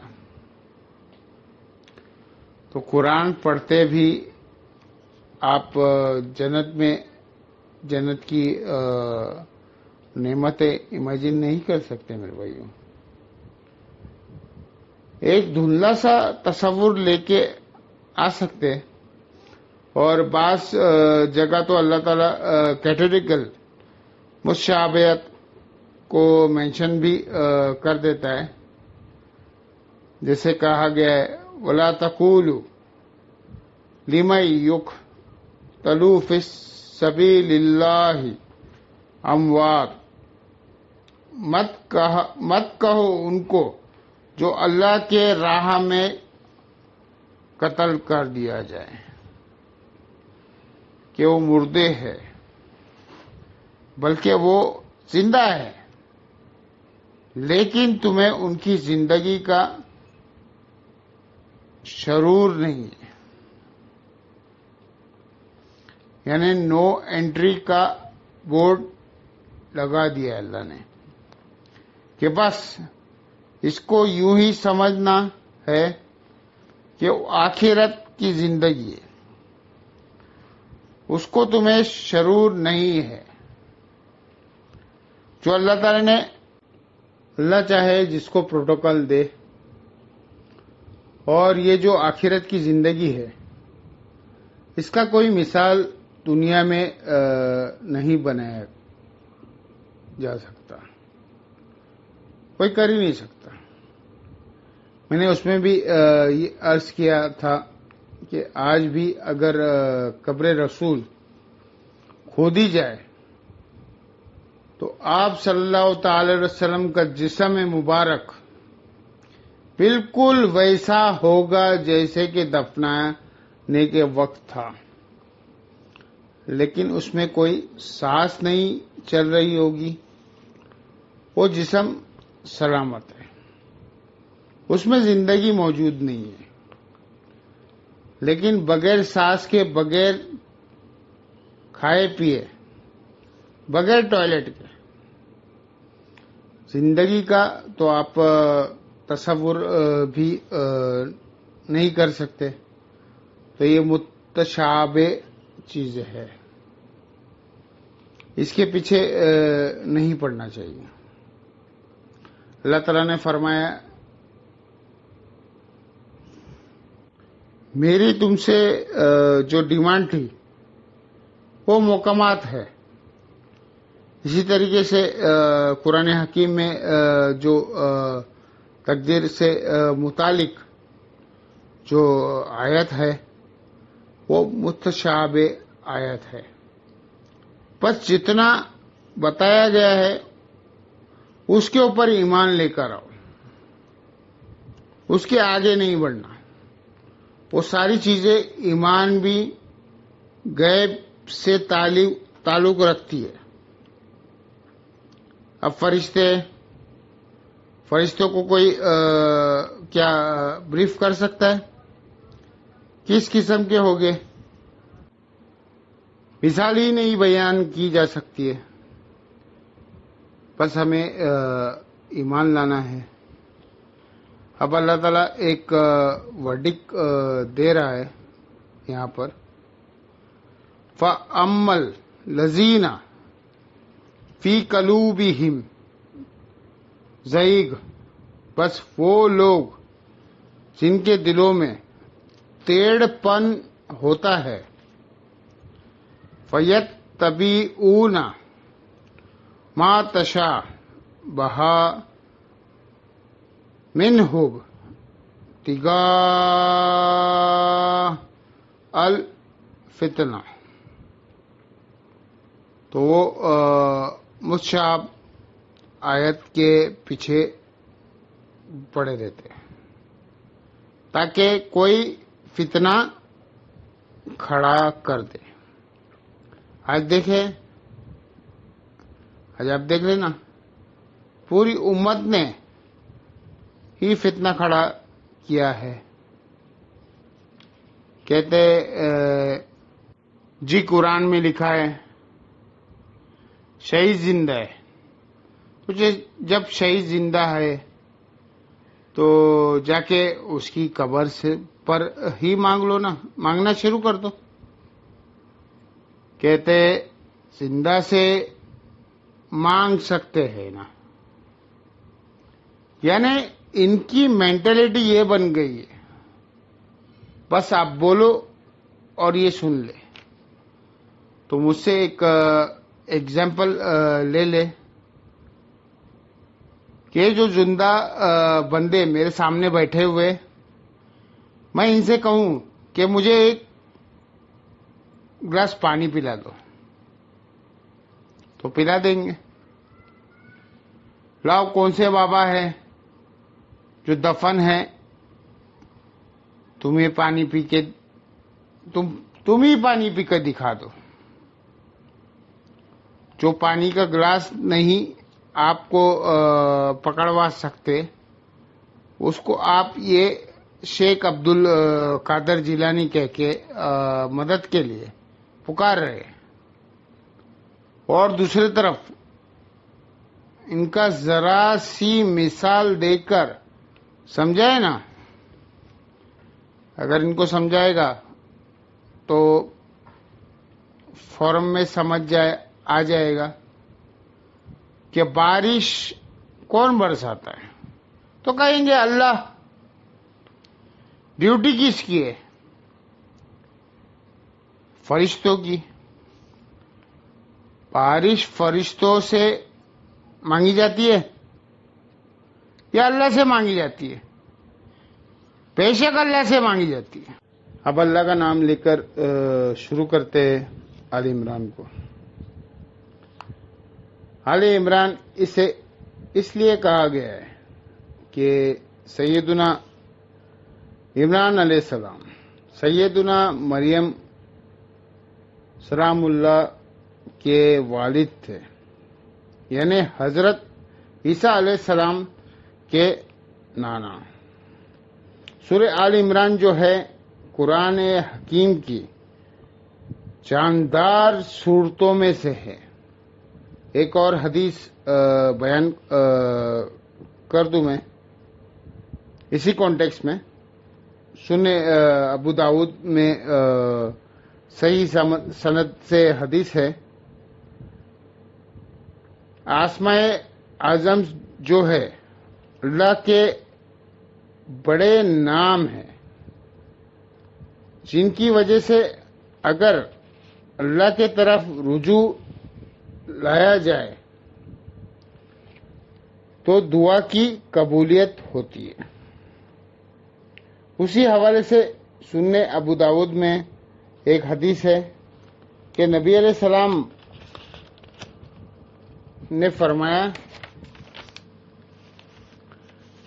[SPEAKER 2] تو قرآن پڑھتے بھی آپ جنت کی نعمتیں امیجن نہیں کر سکتے میرے بھائیوں. ایک دھندلا سا تصور لے کے آ سکتے، اور بعض جگہ تو اللہ تعالیٰ کیٹیگریکل مشابہت کو مینشن بھی کر دیتا ہے. جیسے کہا گیا ہے وَلَا تَقُولُوا لِمَن يُقْتَلُ فِي سَبِيلِ اللَّهِ اموات. مت کہو ان کو جو اللہ کے راہ میں قتل کر دیا جائے کہ وہ مردے ہے، بلکہ وہ زندہ ہے، لیکن تمہیں ان کی زندگی کا شعور نہیں ہے. یعنی نو انٹری کا بورڈ لگا دیا اللہ نے کہ بس اس کو یوں ہی سمجھنا ہے کہ آخرت کی زندگی ہے، اس کو تمہیں شعور نہیں ہے. جو اللہ تعالی نے، اللہ چاہے جس کو پروٹوکول دے، اور یہ جو آخرت کی زندگی ہے
[SPEAKER 1] اس کا کوئی مثال دنیا میں نہیں بنایا جا سکتا، کوئی کر ہی نہیں سکتا۔ میں نے اس میں بھی یہ عرض کیا تھا کہ آج بھی اگر قبر رسول کھودی جائے تو آپ صلی اللہ تعالی علیہ وسلم کا جسم مبارک بالکل ویسا ہوگا جیسے کہ دفنانے کے وقت تھا، لیکن اس میں کوئی سانس نہیں چل رہی ہوگی، وہ جسم سلامت ہے، اس میں زندگی موجود نہیں ہے، لیکن بغیر سانس کے، بغیر کھائے پیے، بغیر ٹوائلٹ کے زندگی کا تو آپ تصور بھی نہیں کر سکتے۔ تو یہ متشابہ چیز ہے، اس کے پیچھے نہیں پڑنا چاہیے۔ اللہ تعالیٰ نے فرمایا میری تم سے جو ڈیمانڈ تھی وہ محکمات ہے۔ اسی طریقے سے قرآن حکیم میں جو تقدیر سے متعلق جو آیت ہے وہ متشابہ آیت ہے، بس جتنا بتایا گیا ہے اس کے اوپر ایمان لے کر آؤ، اس کے آگے نہیں بڑھنا۔ وہ ساری چیزیں ایمان بھی غیب سے تعلق رکھتی ہے۔ اب فرشتوں کو کوئی کیا بریف کر سکتا ہے؟ کس قسم کے ہوگے؟ مثال ہی نہیں بیان کی جا سکتی ہے، بس ہمیں ایمان لانا ہے۔ اب اللہ تعالیٰ ایک ورڈک دے رہا ہے یہاں پر، فَأَمَّا الَّذِينَ فِي قُلُوبِهِمْ زَیغ، بس وہ لوگ جن کے دلوں میں ٹیڑھ پن ہوتا ہے، فَيَتَّبِعُونَ مَا تَشَابَهَ مِنْهُ ابْتِغَاءَ الْفِتْنَةِ، تو وہ متشابہ آیت کے پیچھے پڑے رہتے ہیں تاکہ کوئی فتنہ کھڑا کر دے۔ آج دیکھیں، آج آپ دیکھ لیں نا، پوری امت نے ہی فتنہ کھڑا کیا ہے۔ کہتے جی قرآن میں لکھا ہے شہید زندہ ہے، تو جب شہید زندہ ہے تو جا کے اس کی قبر سے پر ہی مانگ لو نا، مانگنا شروع کر دو۔ کہتے زندہ سے مانگ سکتے ہیں نا، یعنی ان کی مینٹلٹی یہ بن گئی ہے بس آپ بولو اور یہ سن لے۔ تو مجھ سے ایک ایگزامپل لے لے کہ جو زندہ بندے میرے سامنے بیٹھے ہوئے، میں ان سے کہوں کہ مجھے ایک گلاس پانی پلا دو تو پلا دیں گے۔ لاؤ کون سے بابا ہے جو دفن ہے، تمہیں پانی پی کے تم ہی پانی پی کے دکھا دو۔ جو پانی کا گلاس نہیں آپ کو پکڑوا سکتے، اس کو آپ یہ شیخ عبد القادر جیلانی کہہ کے مدد کے لیے پکار رہے، اور دوسری طرف ان کا ذرا سی مثال دے کر سمجھائے نا، اگر ان کو سمجھائے گا تو فورم میں سمجھ آ جائے گا کہ بارش کون برساتا ہے، تو کہیں گے اللہ، ڈیوٹی کس کی ہے؟ فرشتوں کی. بارش فرشتوں سے مانگی جاتی ہے یا اللہ سے مانگی جاتی ہے؟ بے شک اللہ سے مانگی جاتی ہے. اب اللہ کا نام لے کر شروع کرتے ہیں آل عمران کو. آل عمران اسے اس لیے کہا گیا ہے کہ سیدنا عمران علیہ السلام سیدنا مریم سلام اللہ کے والد تھے، یعنی حضرت عیسیٰ علیہ السلام کے نانا. سورہ آل عمران جو ہے قرآن حکیم کی جاندار صورتوں میں سے ہے. ایک اور حدیث بیان کر دوں میں اسی کانٹیکس میں. سنن ابو داؤد میں صحیح سند سے حدیث ہے، آسماء اعظم جو ہے اللہ کے بڑے نام ہیں جن کی وجہ سے اگر اللہ کے طرف رجوع لایا جائے تو دعا کی قبولیت ہوتی ہے. اسی حوالے سے سنن ابو داؤد میں ایک حدیث ہے کہ نبی علیہ السلام نے فرمایا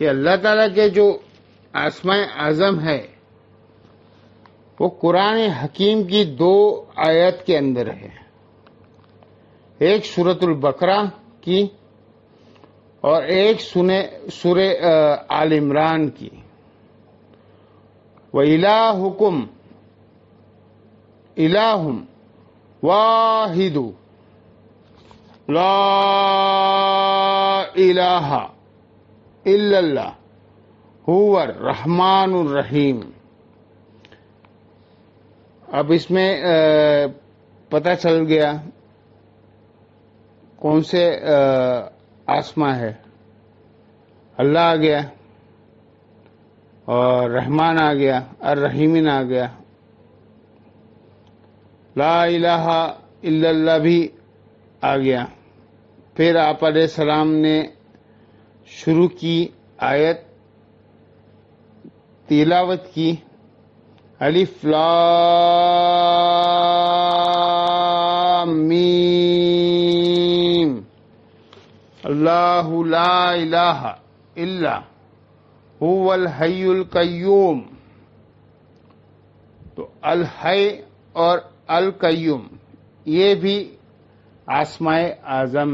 [SPEAKER 1] کہ اللہ تعالیٰ کے جو آسماء اعظم ہے وہ قرآن حکیم کی 2 آیت کے اندر ہے، ایک سورۃ البقرہ کی اور ایک سورہ آل عمران کی. وَإِلَٰهُكُمْ إِلَٰهٌ وَاحِدٌ لَا إِلَٰهَ إِلَّا اللَّهُ هُوَ الرَّحْمَٰنُ الرَّحِيمُ. اب اس میں پتہ چل گیا کون سے آسماء ہے. اللہ آ گیا اور رحمان آ گیا، الرحیمین آ گیا، لا الہ الا اللہ بھی آ گیا. پھر آپ علیہ السلام نے شروع کی آیت تلاوت کی، الف لام میم اللہ لا الہ الا هو الحی القیوم. تو الحی اور القیوم یہ بھی آسماء اعظم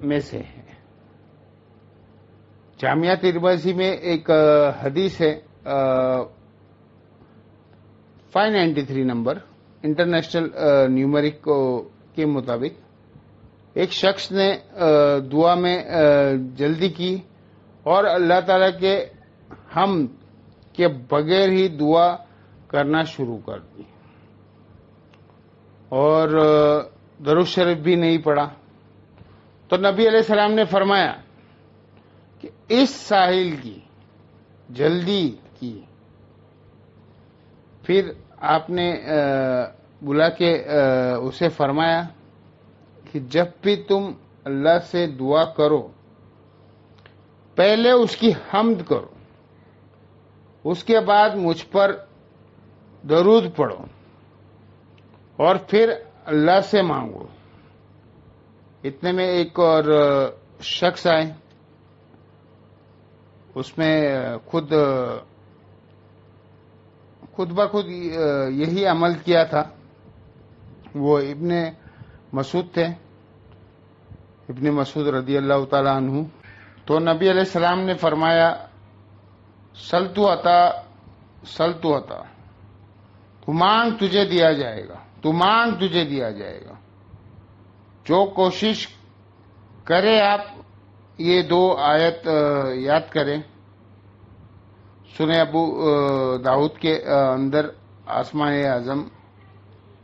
[SPEAKER 1] میں سے ہے. جامعہ ترمذی میں ایک حدیث ہے 593 نمبر انٹرنیشنل نیومرک کے مطابق، ایک شخص نے دعا میں جلدی کی اور اللہ تعالیٰ کے حمد کے بغیر ہی دعا کرنا شروع کر دی اور درود شریف بھی نہیں پڑھا. تو نبی علیہ السلام نے فرمایا کہ اس ساحل کی جلدی کی. پھر آپ نے بلا کے اسے فرمایا کہ جب بھی تم اللہ سے دعا کرو پہلے اس کی حمد کرو، اس کے بعد مجھ پر درود پڑھو اور پھر اللہ سے مانگو. اتنے میں ایک اور شخص آئے، اس میں خود بخود یہی عمل کیا تھا. وہ ابن مسعود تھے، ابن مسعود رضی اللہ تعالی عنہ. تو نبی علیہ السلام نے فرمایا سلطو عطا سلطو عطا، تو مانگ تجھے دیا جائے گا، تو مانگ تجھے دیا جائے گا. جو کوشش کرے آپ یہ 2 آیت یاد کریں. سنن ابو داؤد کے اندر آسماء اعظم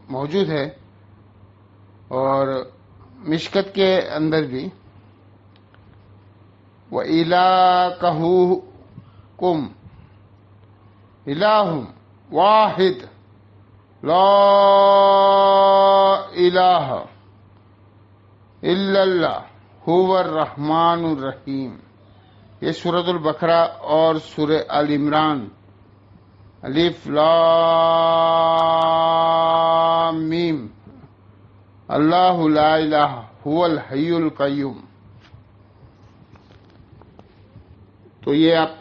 [SPEAKER 1] موجود ہے اور مشکت کے اندر بھی. وَإِلَٰهُكُمْ إِلَٰهٌ وَاحِدٌ
[SPEAKER 2] لا الہ الا اللہ هو الرحمن الرحیم. یہ سورۃ البقرہ اور سورہ آل عمران الف لام میم اللہ لا الہ هو الحی القیوم. تو یہ آپ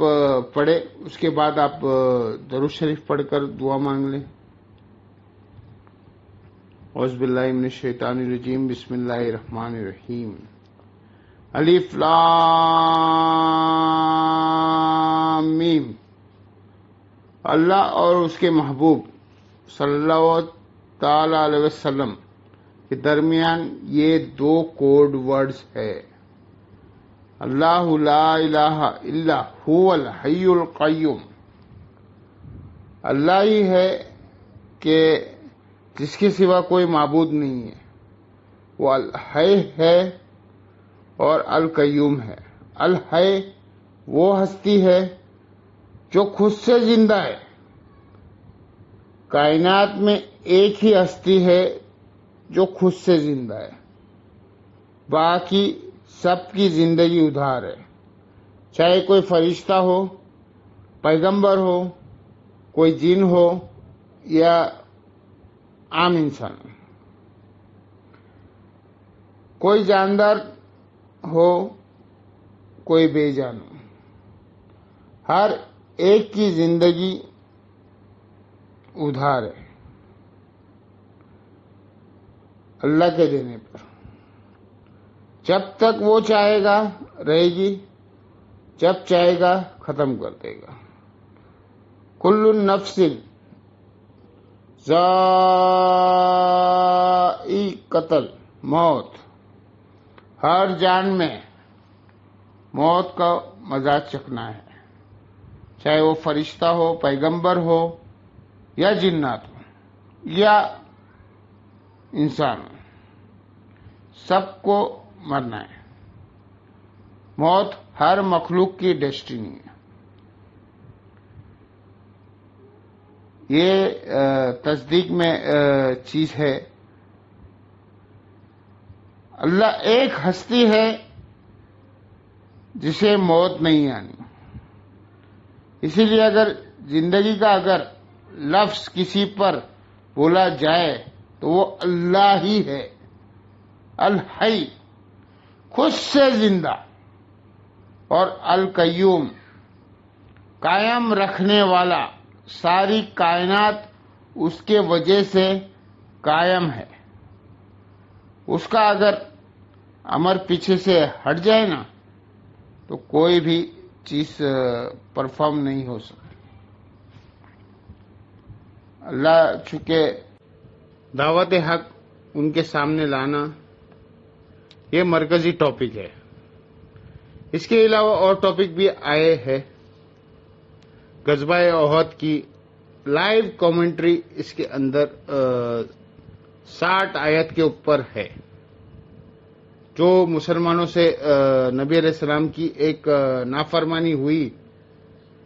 [SPEAKER 2] پڑھے، اس کے بعد آپ درود شریف پڑھ کر دعا مانگ لیں. اعوذ باللہ من الشیطان الرجیم، بسم اللہ الرحمن الرحیم. الف لام میم. اللہ اور اس کے محبوب صلی اللہ تعالی علیہ وسلم کے درمیان یہ دو کوڈ ورڈز ہے. اللہ لا الہ الا هو الحی القیوم. اللہ ہی ہے کہ جس کے سوا کوئی معبود نہیں ہے، وہ الحی ہے اور القیوم ہے. الحی وہ ہستی ہے جو خود سے زندہ ہے. کائنات میں ایک ہی ہستی ہے جو خود سے زندہ ہے، باقی سب کی زندگی ادھار ہے. چاہے کوئی فرشتہ ہو، پیغمبر ہو، کوئی جن ہو یا عام انسان، کوئی جاندار ہو، کوئی بے جان ہو، ہر ایک کی زندگی ادھار ہے اللہ کے دینے پر. جب تک وہ چاہے گا رہے گی، جب چاہے گا ختم کر دے گا. کل نفس ذائقۃ الموت. ہر جان میں موت کا مزہ چکھنا ہے، چاہے وہ فرشتہ ہو، پیغمبر ہو یا جنات ہو یا انسان ہو، سب کو مرنا ہے. موت ہر مخلوق کی ڈیسٹینی ہے. یہ تصدیق میں چیز ہے. اللہ ایک ہستی ہے جسے موت نہیں آنی. اسی لیے اگر زندگی کا اگر لفظ کسی پر بولا جائے تو وہ اللہ ہی ہے. الحی خود سے زندہ، اور القیوم قائم رکھنے والا. ساری کائنات اس کے وجہ سے قائم ہے. اس کا اگر امر پیچھے سے ہٹ جائے نا تو کوئی بھی چیز پرفارم نہیں ہو سکتی. اللہ چونکہ دعوت حق ان کے سامنے لانا یہ مرکزی ٹاپک ہے. اس کے علاوہ اور ٹاپک بھی آئے ہیں. غزوہ احد کی لائیو کامنٹری اس کے اندر 60 آیت کے اوپر ہے، جو مسلمانوں سے نبی علیہ السلام کی ایک نافرمانی ہوئی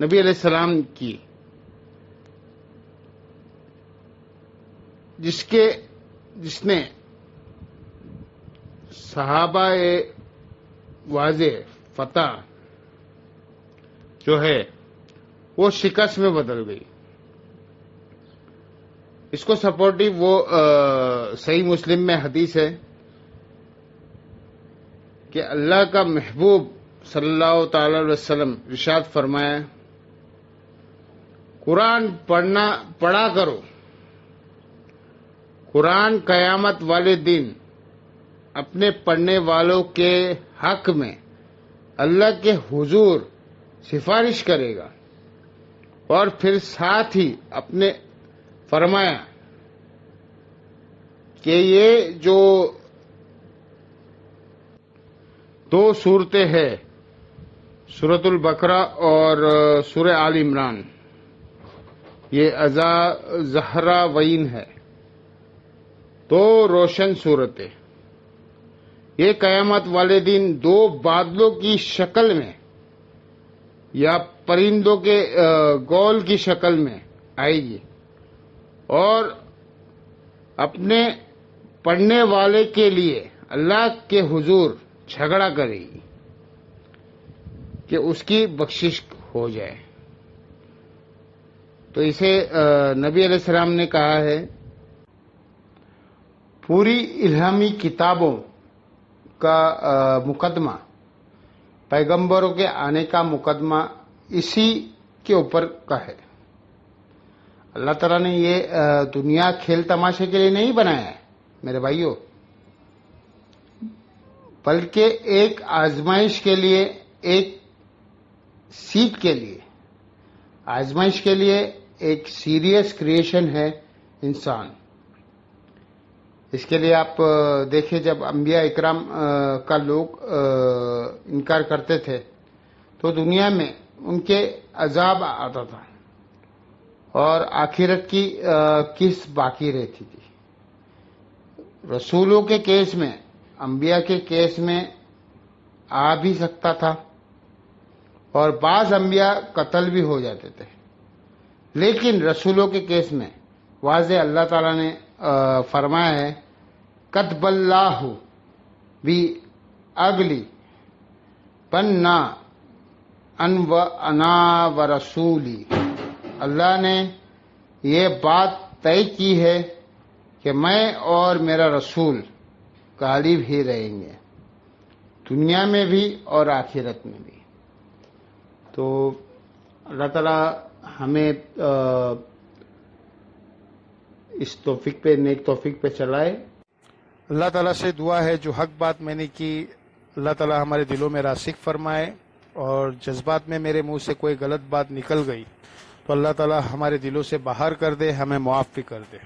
[SPEAKER 2] نبی علیہ السلام کی، جس نے صحابہ واضح فتح جو ہے وہ شکست میں بدل گئی. اس کو سپورٹیو وہ صحیح مسلم میں حدیث ہے کہ اللہ کا محبوب صلی اللہ تعالی علیہ وسلم ارشاد فرمایا، قرآن پڑھا کرو. قرآن قیامت والے دن اپنے پڑھنے والوں کے حق میں اللہ کے حضور سفارش کرے گا. اور پھر ساتھ ہی اپنے فرمایا کہ یہ جو دو صورتیں ہیں، سورۃ البقرہ اور سورہ آل عمران، یہ زہرا وین ہے، دو روشن صورتیں. یہ قیامت والے دن دو بادلوں کی شکل میں یا پرندوں کے گول کی شکل میں آئے گی، اور
[SPEAKER 1] اپنے پڑھنے والے کے لیے اللہ کے حضور جھگڑا کرے گی کہ اس کی بخشش ہو جائے. تو اسے نبی علیہ السلام نے کہا ہے پوری الہامی کتابوں کا مقدمہ، پیغمبروں کے آنے کا مقدمہ اسی کے اوپر کا ہے. اللہ تعالیٰ نے یہ دنیا کھیل تماشے کے لیے نہیں بنایا ہے میرے بھائیوں، بلکہ ایک آزمائش کے لیے، ایک سیکھ کے لیے، آزمائش کے لیے ایک سیریس کریشن ہے انسان. اس کے لیے آپ دیکھیں جب انبیاء اکرام کا لوگ انکار کرتے تھے تو دنیا میں ان کے عذاب آتا تھا اور آخرت کی کس باقی رہتی تھی. رسولوں کے کیس میں، انبیاء کے کیس میں آ بھی سکتا تھا اور بعض انبیاء قتل بھی ہو جاتے تھے، لیکن رسولوں کے کیس میں واضح اللہ تعالیٰ نے فرمایا ہے کتب اللہ بھی اگلی بننا ان و انا و رسولی. اللہ نے یہ بات طے کی ہے کہ میں اور میرا رسول غالب ہی رہیں گے، دنیا میں بھی اور آخرت میں بھی. تو اللہ تعالیٰ ہمیں اس توفیق پہ، نیک توفیق پہ چلائے. اللہ تعالیٰ سے دعا ہے جو حق بات میں نے کی اللہ تعالیٰ ہمارے دلوں میں راسخ فرمائے، اور جذبات میں میرے منہ سے کوئی غلط بات نکل گئی تو اللہ تعالیٰ ہمارے دلوں سے باہر کر دے، ہمیں معاف بھی کر دے.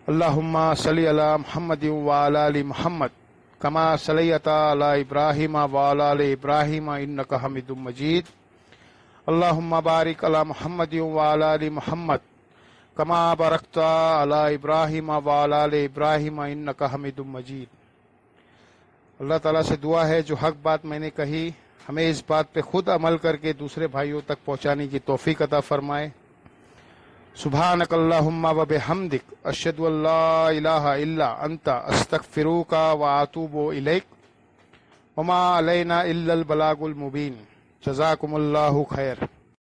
[SPEAKER 1] اللہم صلی علی محمد وعلی آل محمد کما صلیت علی ابراہیم وعلی آل ابراہیم انک حمید مجید. اللہم بارک علی محمد وعلی آل محمد کما بارکت علی ابراہیم وعلی آل ابراہیم انک حمید مجید. اللہ تعالیٰ سے دعا ہے جو حق بات میں نے کہی ہمیں اس بات پہ خود عمل کر کے دوسرے بھائیوں تک پہنچانے کی توفیق عطا فرمائے. سبحانک اللہم و بحمدک اشہد ان لا الہ الا انت استغفرک و اتوب الیک وما علینا الا البلاغ المبین. جزاکم اللہ خیر.